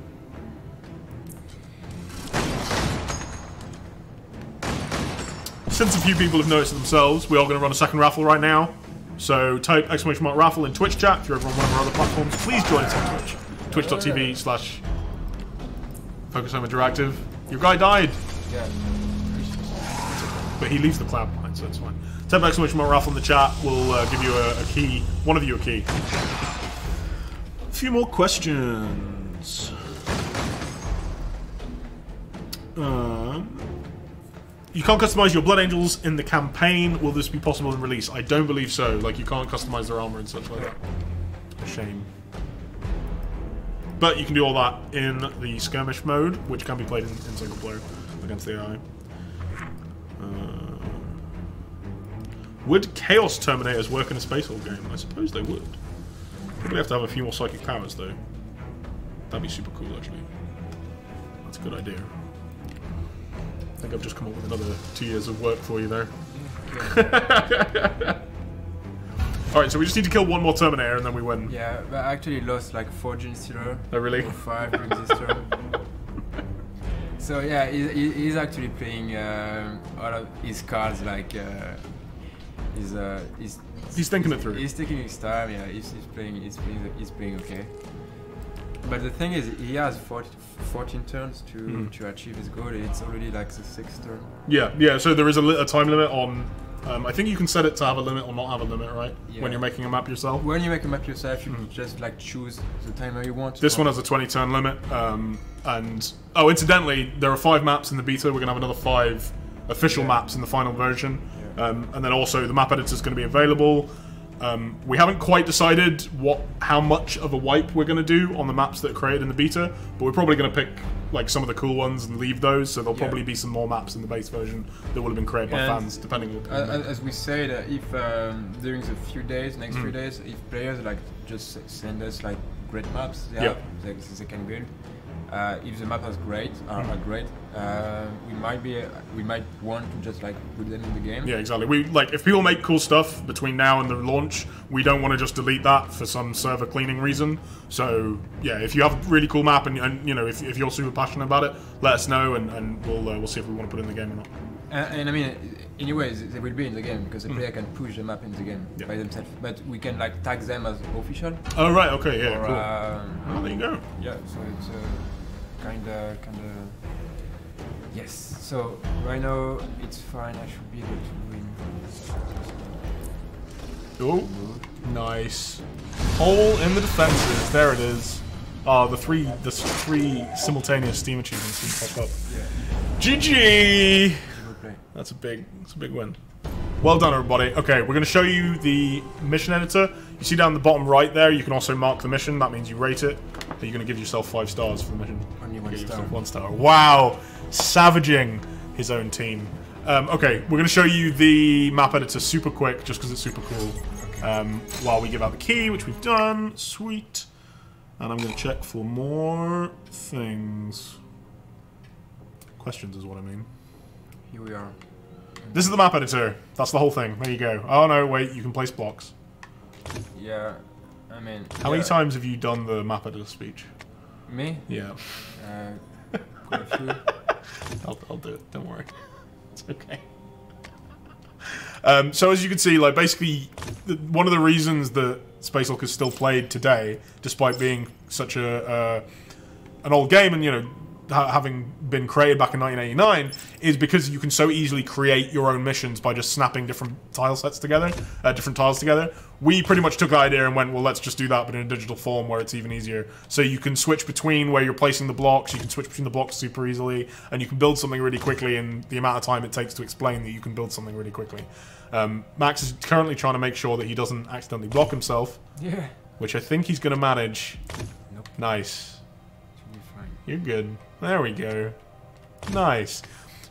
Since a few people have noticed it themselves, we are going to run a second raffle right now. So type !raffle in Twitch chat if you're over on one of our other platforms. Please join us on Twitch. Twitch.tv/Focus Home Interactive. Your guy died. Yeah. But he leaves the cloud behind, so it's fine. Type !raffle in the chat. We'll give you a key. One of you a key. A few more questions. You can't customize your Blood Angels in the campaign. Will this be possible in release? I don't believe so. Like, you can't customize their armor and such like that. Shame. But you can do all that in the skirmish mode, which can be played in single player against the AI. Would Chaos Terminators work in a Space Hulk game? I suppose they would. Probably have to have a few more psychic powers, though. That'd be super cool, actually. That's a good idea. I think I've just come up with another 2 years of work for you there. Alright, so we just need to kill one more Terminator and then we win. Yeah, but I actually lost like 4 Gene Stealer. Oh, really? Or 5 during this turn. So yeah, he's actually playing all of his cards like he's thinking it through. He's taking his time. Yeah, he's playing okay. But the thing is, he has 14 turns to achieve his goal. It's already like the 6th turn. Yeah. So there is a time limit on. I think you can set it to have a limit or not have a limit, right? Yeah. When you're making a map yourself. When you make a map yourself, you just like choose the timer you want. This one has a 20-turn limit, and incidentally, there are 5 maps in the beta. We're gonna have another 5 official maps in the final version, and then also the map editor is going to be available. We haven't quite decided how much of a wipe we're going to do on the maps that are created in the beta, but we're probably going to pick like some of the cool ones and leave those. So there'll probably be some more maps in the base version that will have been created by fans, depending on. As we said, if during the few days, next few days, if players like just send us like great maps, they can build. If the map are great, we might want to just like put them in the game. Yeah, exactly. If people make cool stuff between now and the launch, we don't want to just delete that for some server cleaning reason. So yeah, if you have a really cool map and you know if you're super passionate about it, let us know and we'll see if we want to put it in the game or not. And I mean, anyways, they will be in the game because the player can push the map in the game by themselves. But we can like tag them as official. Oh right, okay, yeah, or, cool. There you go. Yeah, so it's kinda. Yes. So right now it's fine. I should be able to win. Oh, nice. Hole in the defenses. There it is. The three simultaneous Steam achievements can pop up. Yeah. GG. That's a big win. Well done, everybody. Okay, we're going to show you the mission editor. You see down the bottom right there, you can also mark the mission. That means you rate it. You're going to give yourself 5 stars for the mission. Only 1 star. 1 star. Wow, savaging his own team. Okay, we're going to show you the map editor super quick, just because it's super cool. While we give out the key, which we've done. Sweet. And I'm going to check for more things. Questions is what I mean. Here we are. This is the map editor. That's the whole thing. There you go. Oh no, wait, you can place blocks. Yeah, I mean... How many times have you done the map editor speech? Me? Yeah. Quite a few. I'll do it, don't worry. It's okay. So as you can see, like basically, one of the reasons that Space Hulk is still played today, despite being such an old game and, you know, having been created back in 1989, is because you can so easily create your own missions by just snapping different tile sets together, different tiles together. We pretty much took that idea and went, well, let's just do that, but in a digital form where it's even easier. So you can switch between where you're placing the blocks, you can switch between the blocks super easily, and you can build something really quickly in the amount of time it takes to explain that you can build something really quickly. Max is currently trying to make sure that he doesn't accidentally block himself. Yeah. Which I think he's going to manage. Nope. Nice. Should be fine. You're good. There we go. Nice.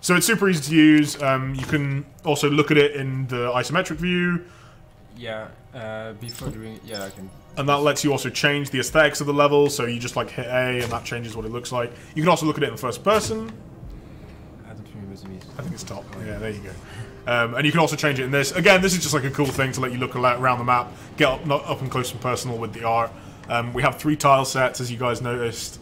So it's super easy to use. You can also look at it in the isometric view. Yeah, before doing... Yeah, I can... And that lets you also change the aesthetics of the level, so you just like hit A and that changes what it looks like. You can also look at it in first person. I don't remember the music. I think it's top. Yeah, there you go. And you can also change it in this. Again, this is just like a cool thing to let you look around the map, get up and close and personal with the art. We have 3 tile sets, as you guys noticed,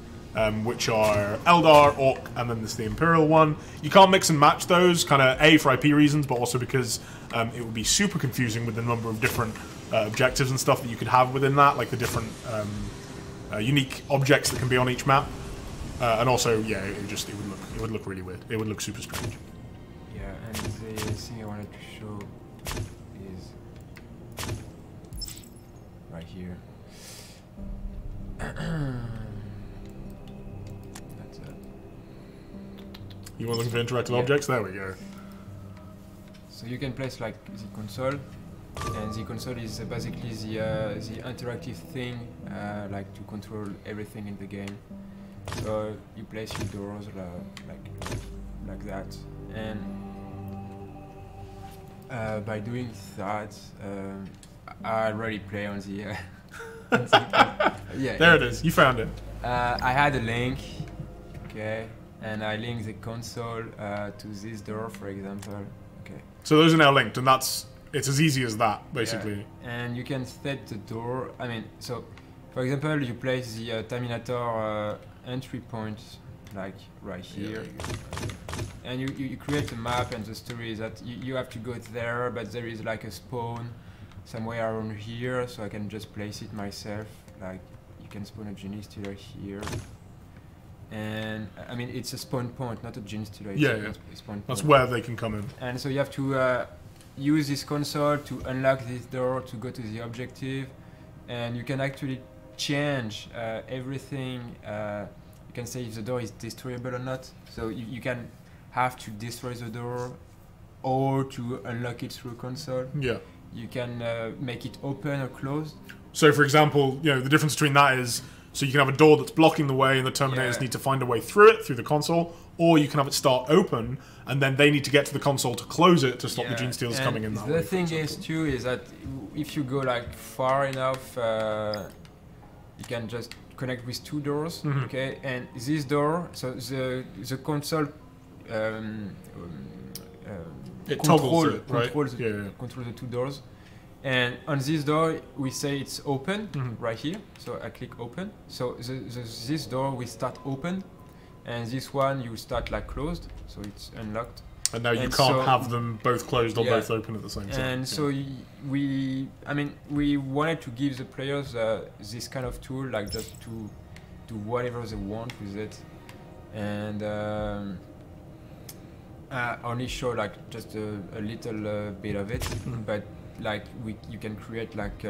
which are Eldar, Orc, and then there's the Imperial one. You can't mix and match those, kind of A, for IP reasons, but also because it would be super confusing with the number of different objectives and stuff that you could have within that, like the different unique objects that can be on each map. And also, yeah, it would look really weird. It would look super strange. Yeah, and the thing I wanted to show is right here. That's it. You want to look for interactive objects? There we go. So you can place like the console, and the console is basically the interactive thing, like to control everything in the game. So you place your doors like that, and By doing that, I already play on the. Yeah. There it is. You found it. I had a link, okay, and I linked the console to this door, for example. Okay. So those are now linked, and it's as easy as that, basically. Yeah. And you can set the door. I mean, so for example, you place the Terminator entry point like right here, and you create a map, and the story is that you have to go there, but there is like a spawn somewhere around here, so I can just place it myself. Like you can spawn a genie stealer here, and I mean it's a spawn point, not a genie stealer. Yeah, a spawn point. That's where they can come in. And so you have to use this console to unlock this door to go to the objective, and you can actually change everything. You can say if the door is destroyable or not. So you can have to destroy the door or to unlock it through a console. Yeah. You can make it open or closed. So, for example, you know, the difference between that is, so you can have a door that's blocking the way and the Terminators need to find a way through it, through the console, or you can have it start open and then they need to get to the console to close it to stop the gene stealers coming in that way. The thing is, too, is that if you go like far enough, you can just connect with two doors, okay? And this door, so the console it toggles it, right? controls the two doors. And on this door, we say it's open right here. So I click open. So this door will start open, and this one you start like closed, so it's unlocked. And now you can't have them both closed or both open at the same time. And so we wanted to give the players this kind of tool, like just to do whatever they want with it, and only show like just a little bit of it, but like you can create like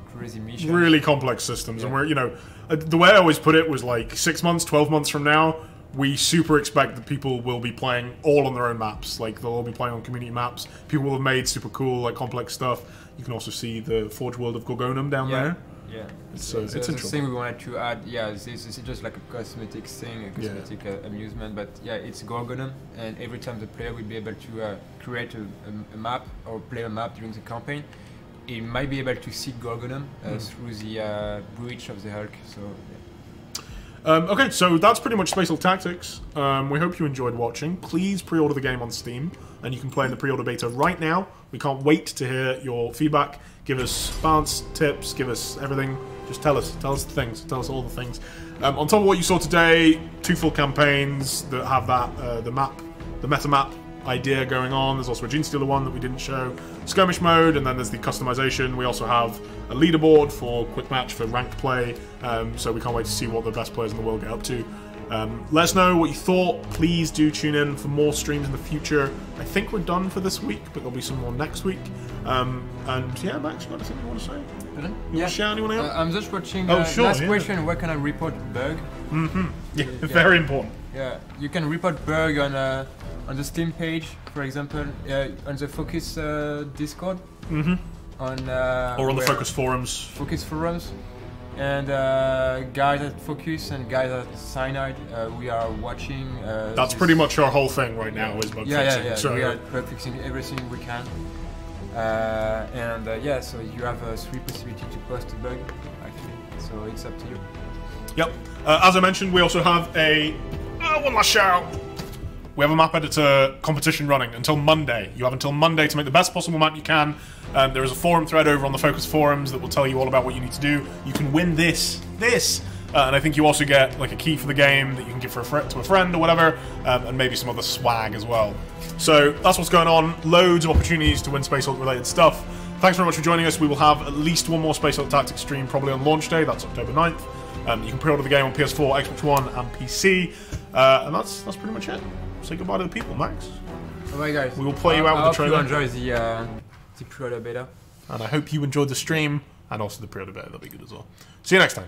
crazy missions. Really complex systems, and we're, you know, the way I always put it was like 6 months, 12 months from now, we super expect that people will be playing all on their own maps. Like they'll all be playing on community maps. People will have made super cool, like complex stuff. You can also see the Forge world of Gorgonum down there. Yeah, it's the thing we wanted to add. Yeah, this is just like a cosmetic thing, a cosmetic amusement. But yeah, it's Gorgonum, and every time the player will be able to create a map or play a map during the campaign, he might be able to see Gorgonum through the breach of the Hulk. So. Okay, so that's pretty much Space Hulk Tactics. We hope you enjoyed watching. Please pre-order the game on Steam, and you can play in the pre-order beta right now. We can't wait to hear your feedback. Give us balance tips, give us everything. Just tell us the things, tell us all the things. On top of what you saw today, 2 full campaigns that have that the meta map idea going on. There's also a Gene Stealer one that we didn't show, skirmish mode, and then there's the customization. We also have a leaderboard for quick match for ranked play, so we can't wait to see what the best players in the world get up to. Let us know what you thought. Please do tune in for more streams in the future. I think we're done for this week, but there'll be some more next week. And yeah, Max, you got anything you want to say? You want to shout anyone out? I'm just watching. Sure, last question: where can I report bug? Yeah, very important. Yeah, you can report bug on the Steam page, for example, on the Focus Discord, or on the Focus forums. Focus forums, and guys at Focus and guys at Cyanide, we are watching. That's pretty much our whole thing right now is bug fixing. Yeah. So, we are bug fixing everything we can, and so you have 3 possibilities to post a bug, actually. So it's up to you. Yep. As I mentioned, we also have one last shout. We have a map editor competition running until Monday. You have until Monday to make the best possible map you can. There is a forum thread over on the Focus forums that will tell you all about what you need to do. You can win this, and I think you also get like a key for the game that you can give to a friend or whatever, and maybe some other swag as well. So that's what's going on. Loads of opportunities to win Space Hulk related stuff. Thanks very much for joining us. We will have at least one more Space Hulk Tactics stream probably on launch day. That's October 9th. You can pre-order the game on PS4, Xbox One, and PC. And that's pretty much it. Say goodbye to the people, Max. Alright, guys. We will play you out with the trailer. I hope you enjoy the pre-order beta. And I hope you enjoyed the stream and also the pre-order beta. That'll be good as well. See you next time.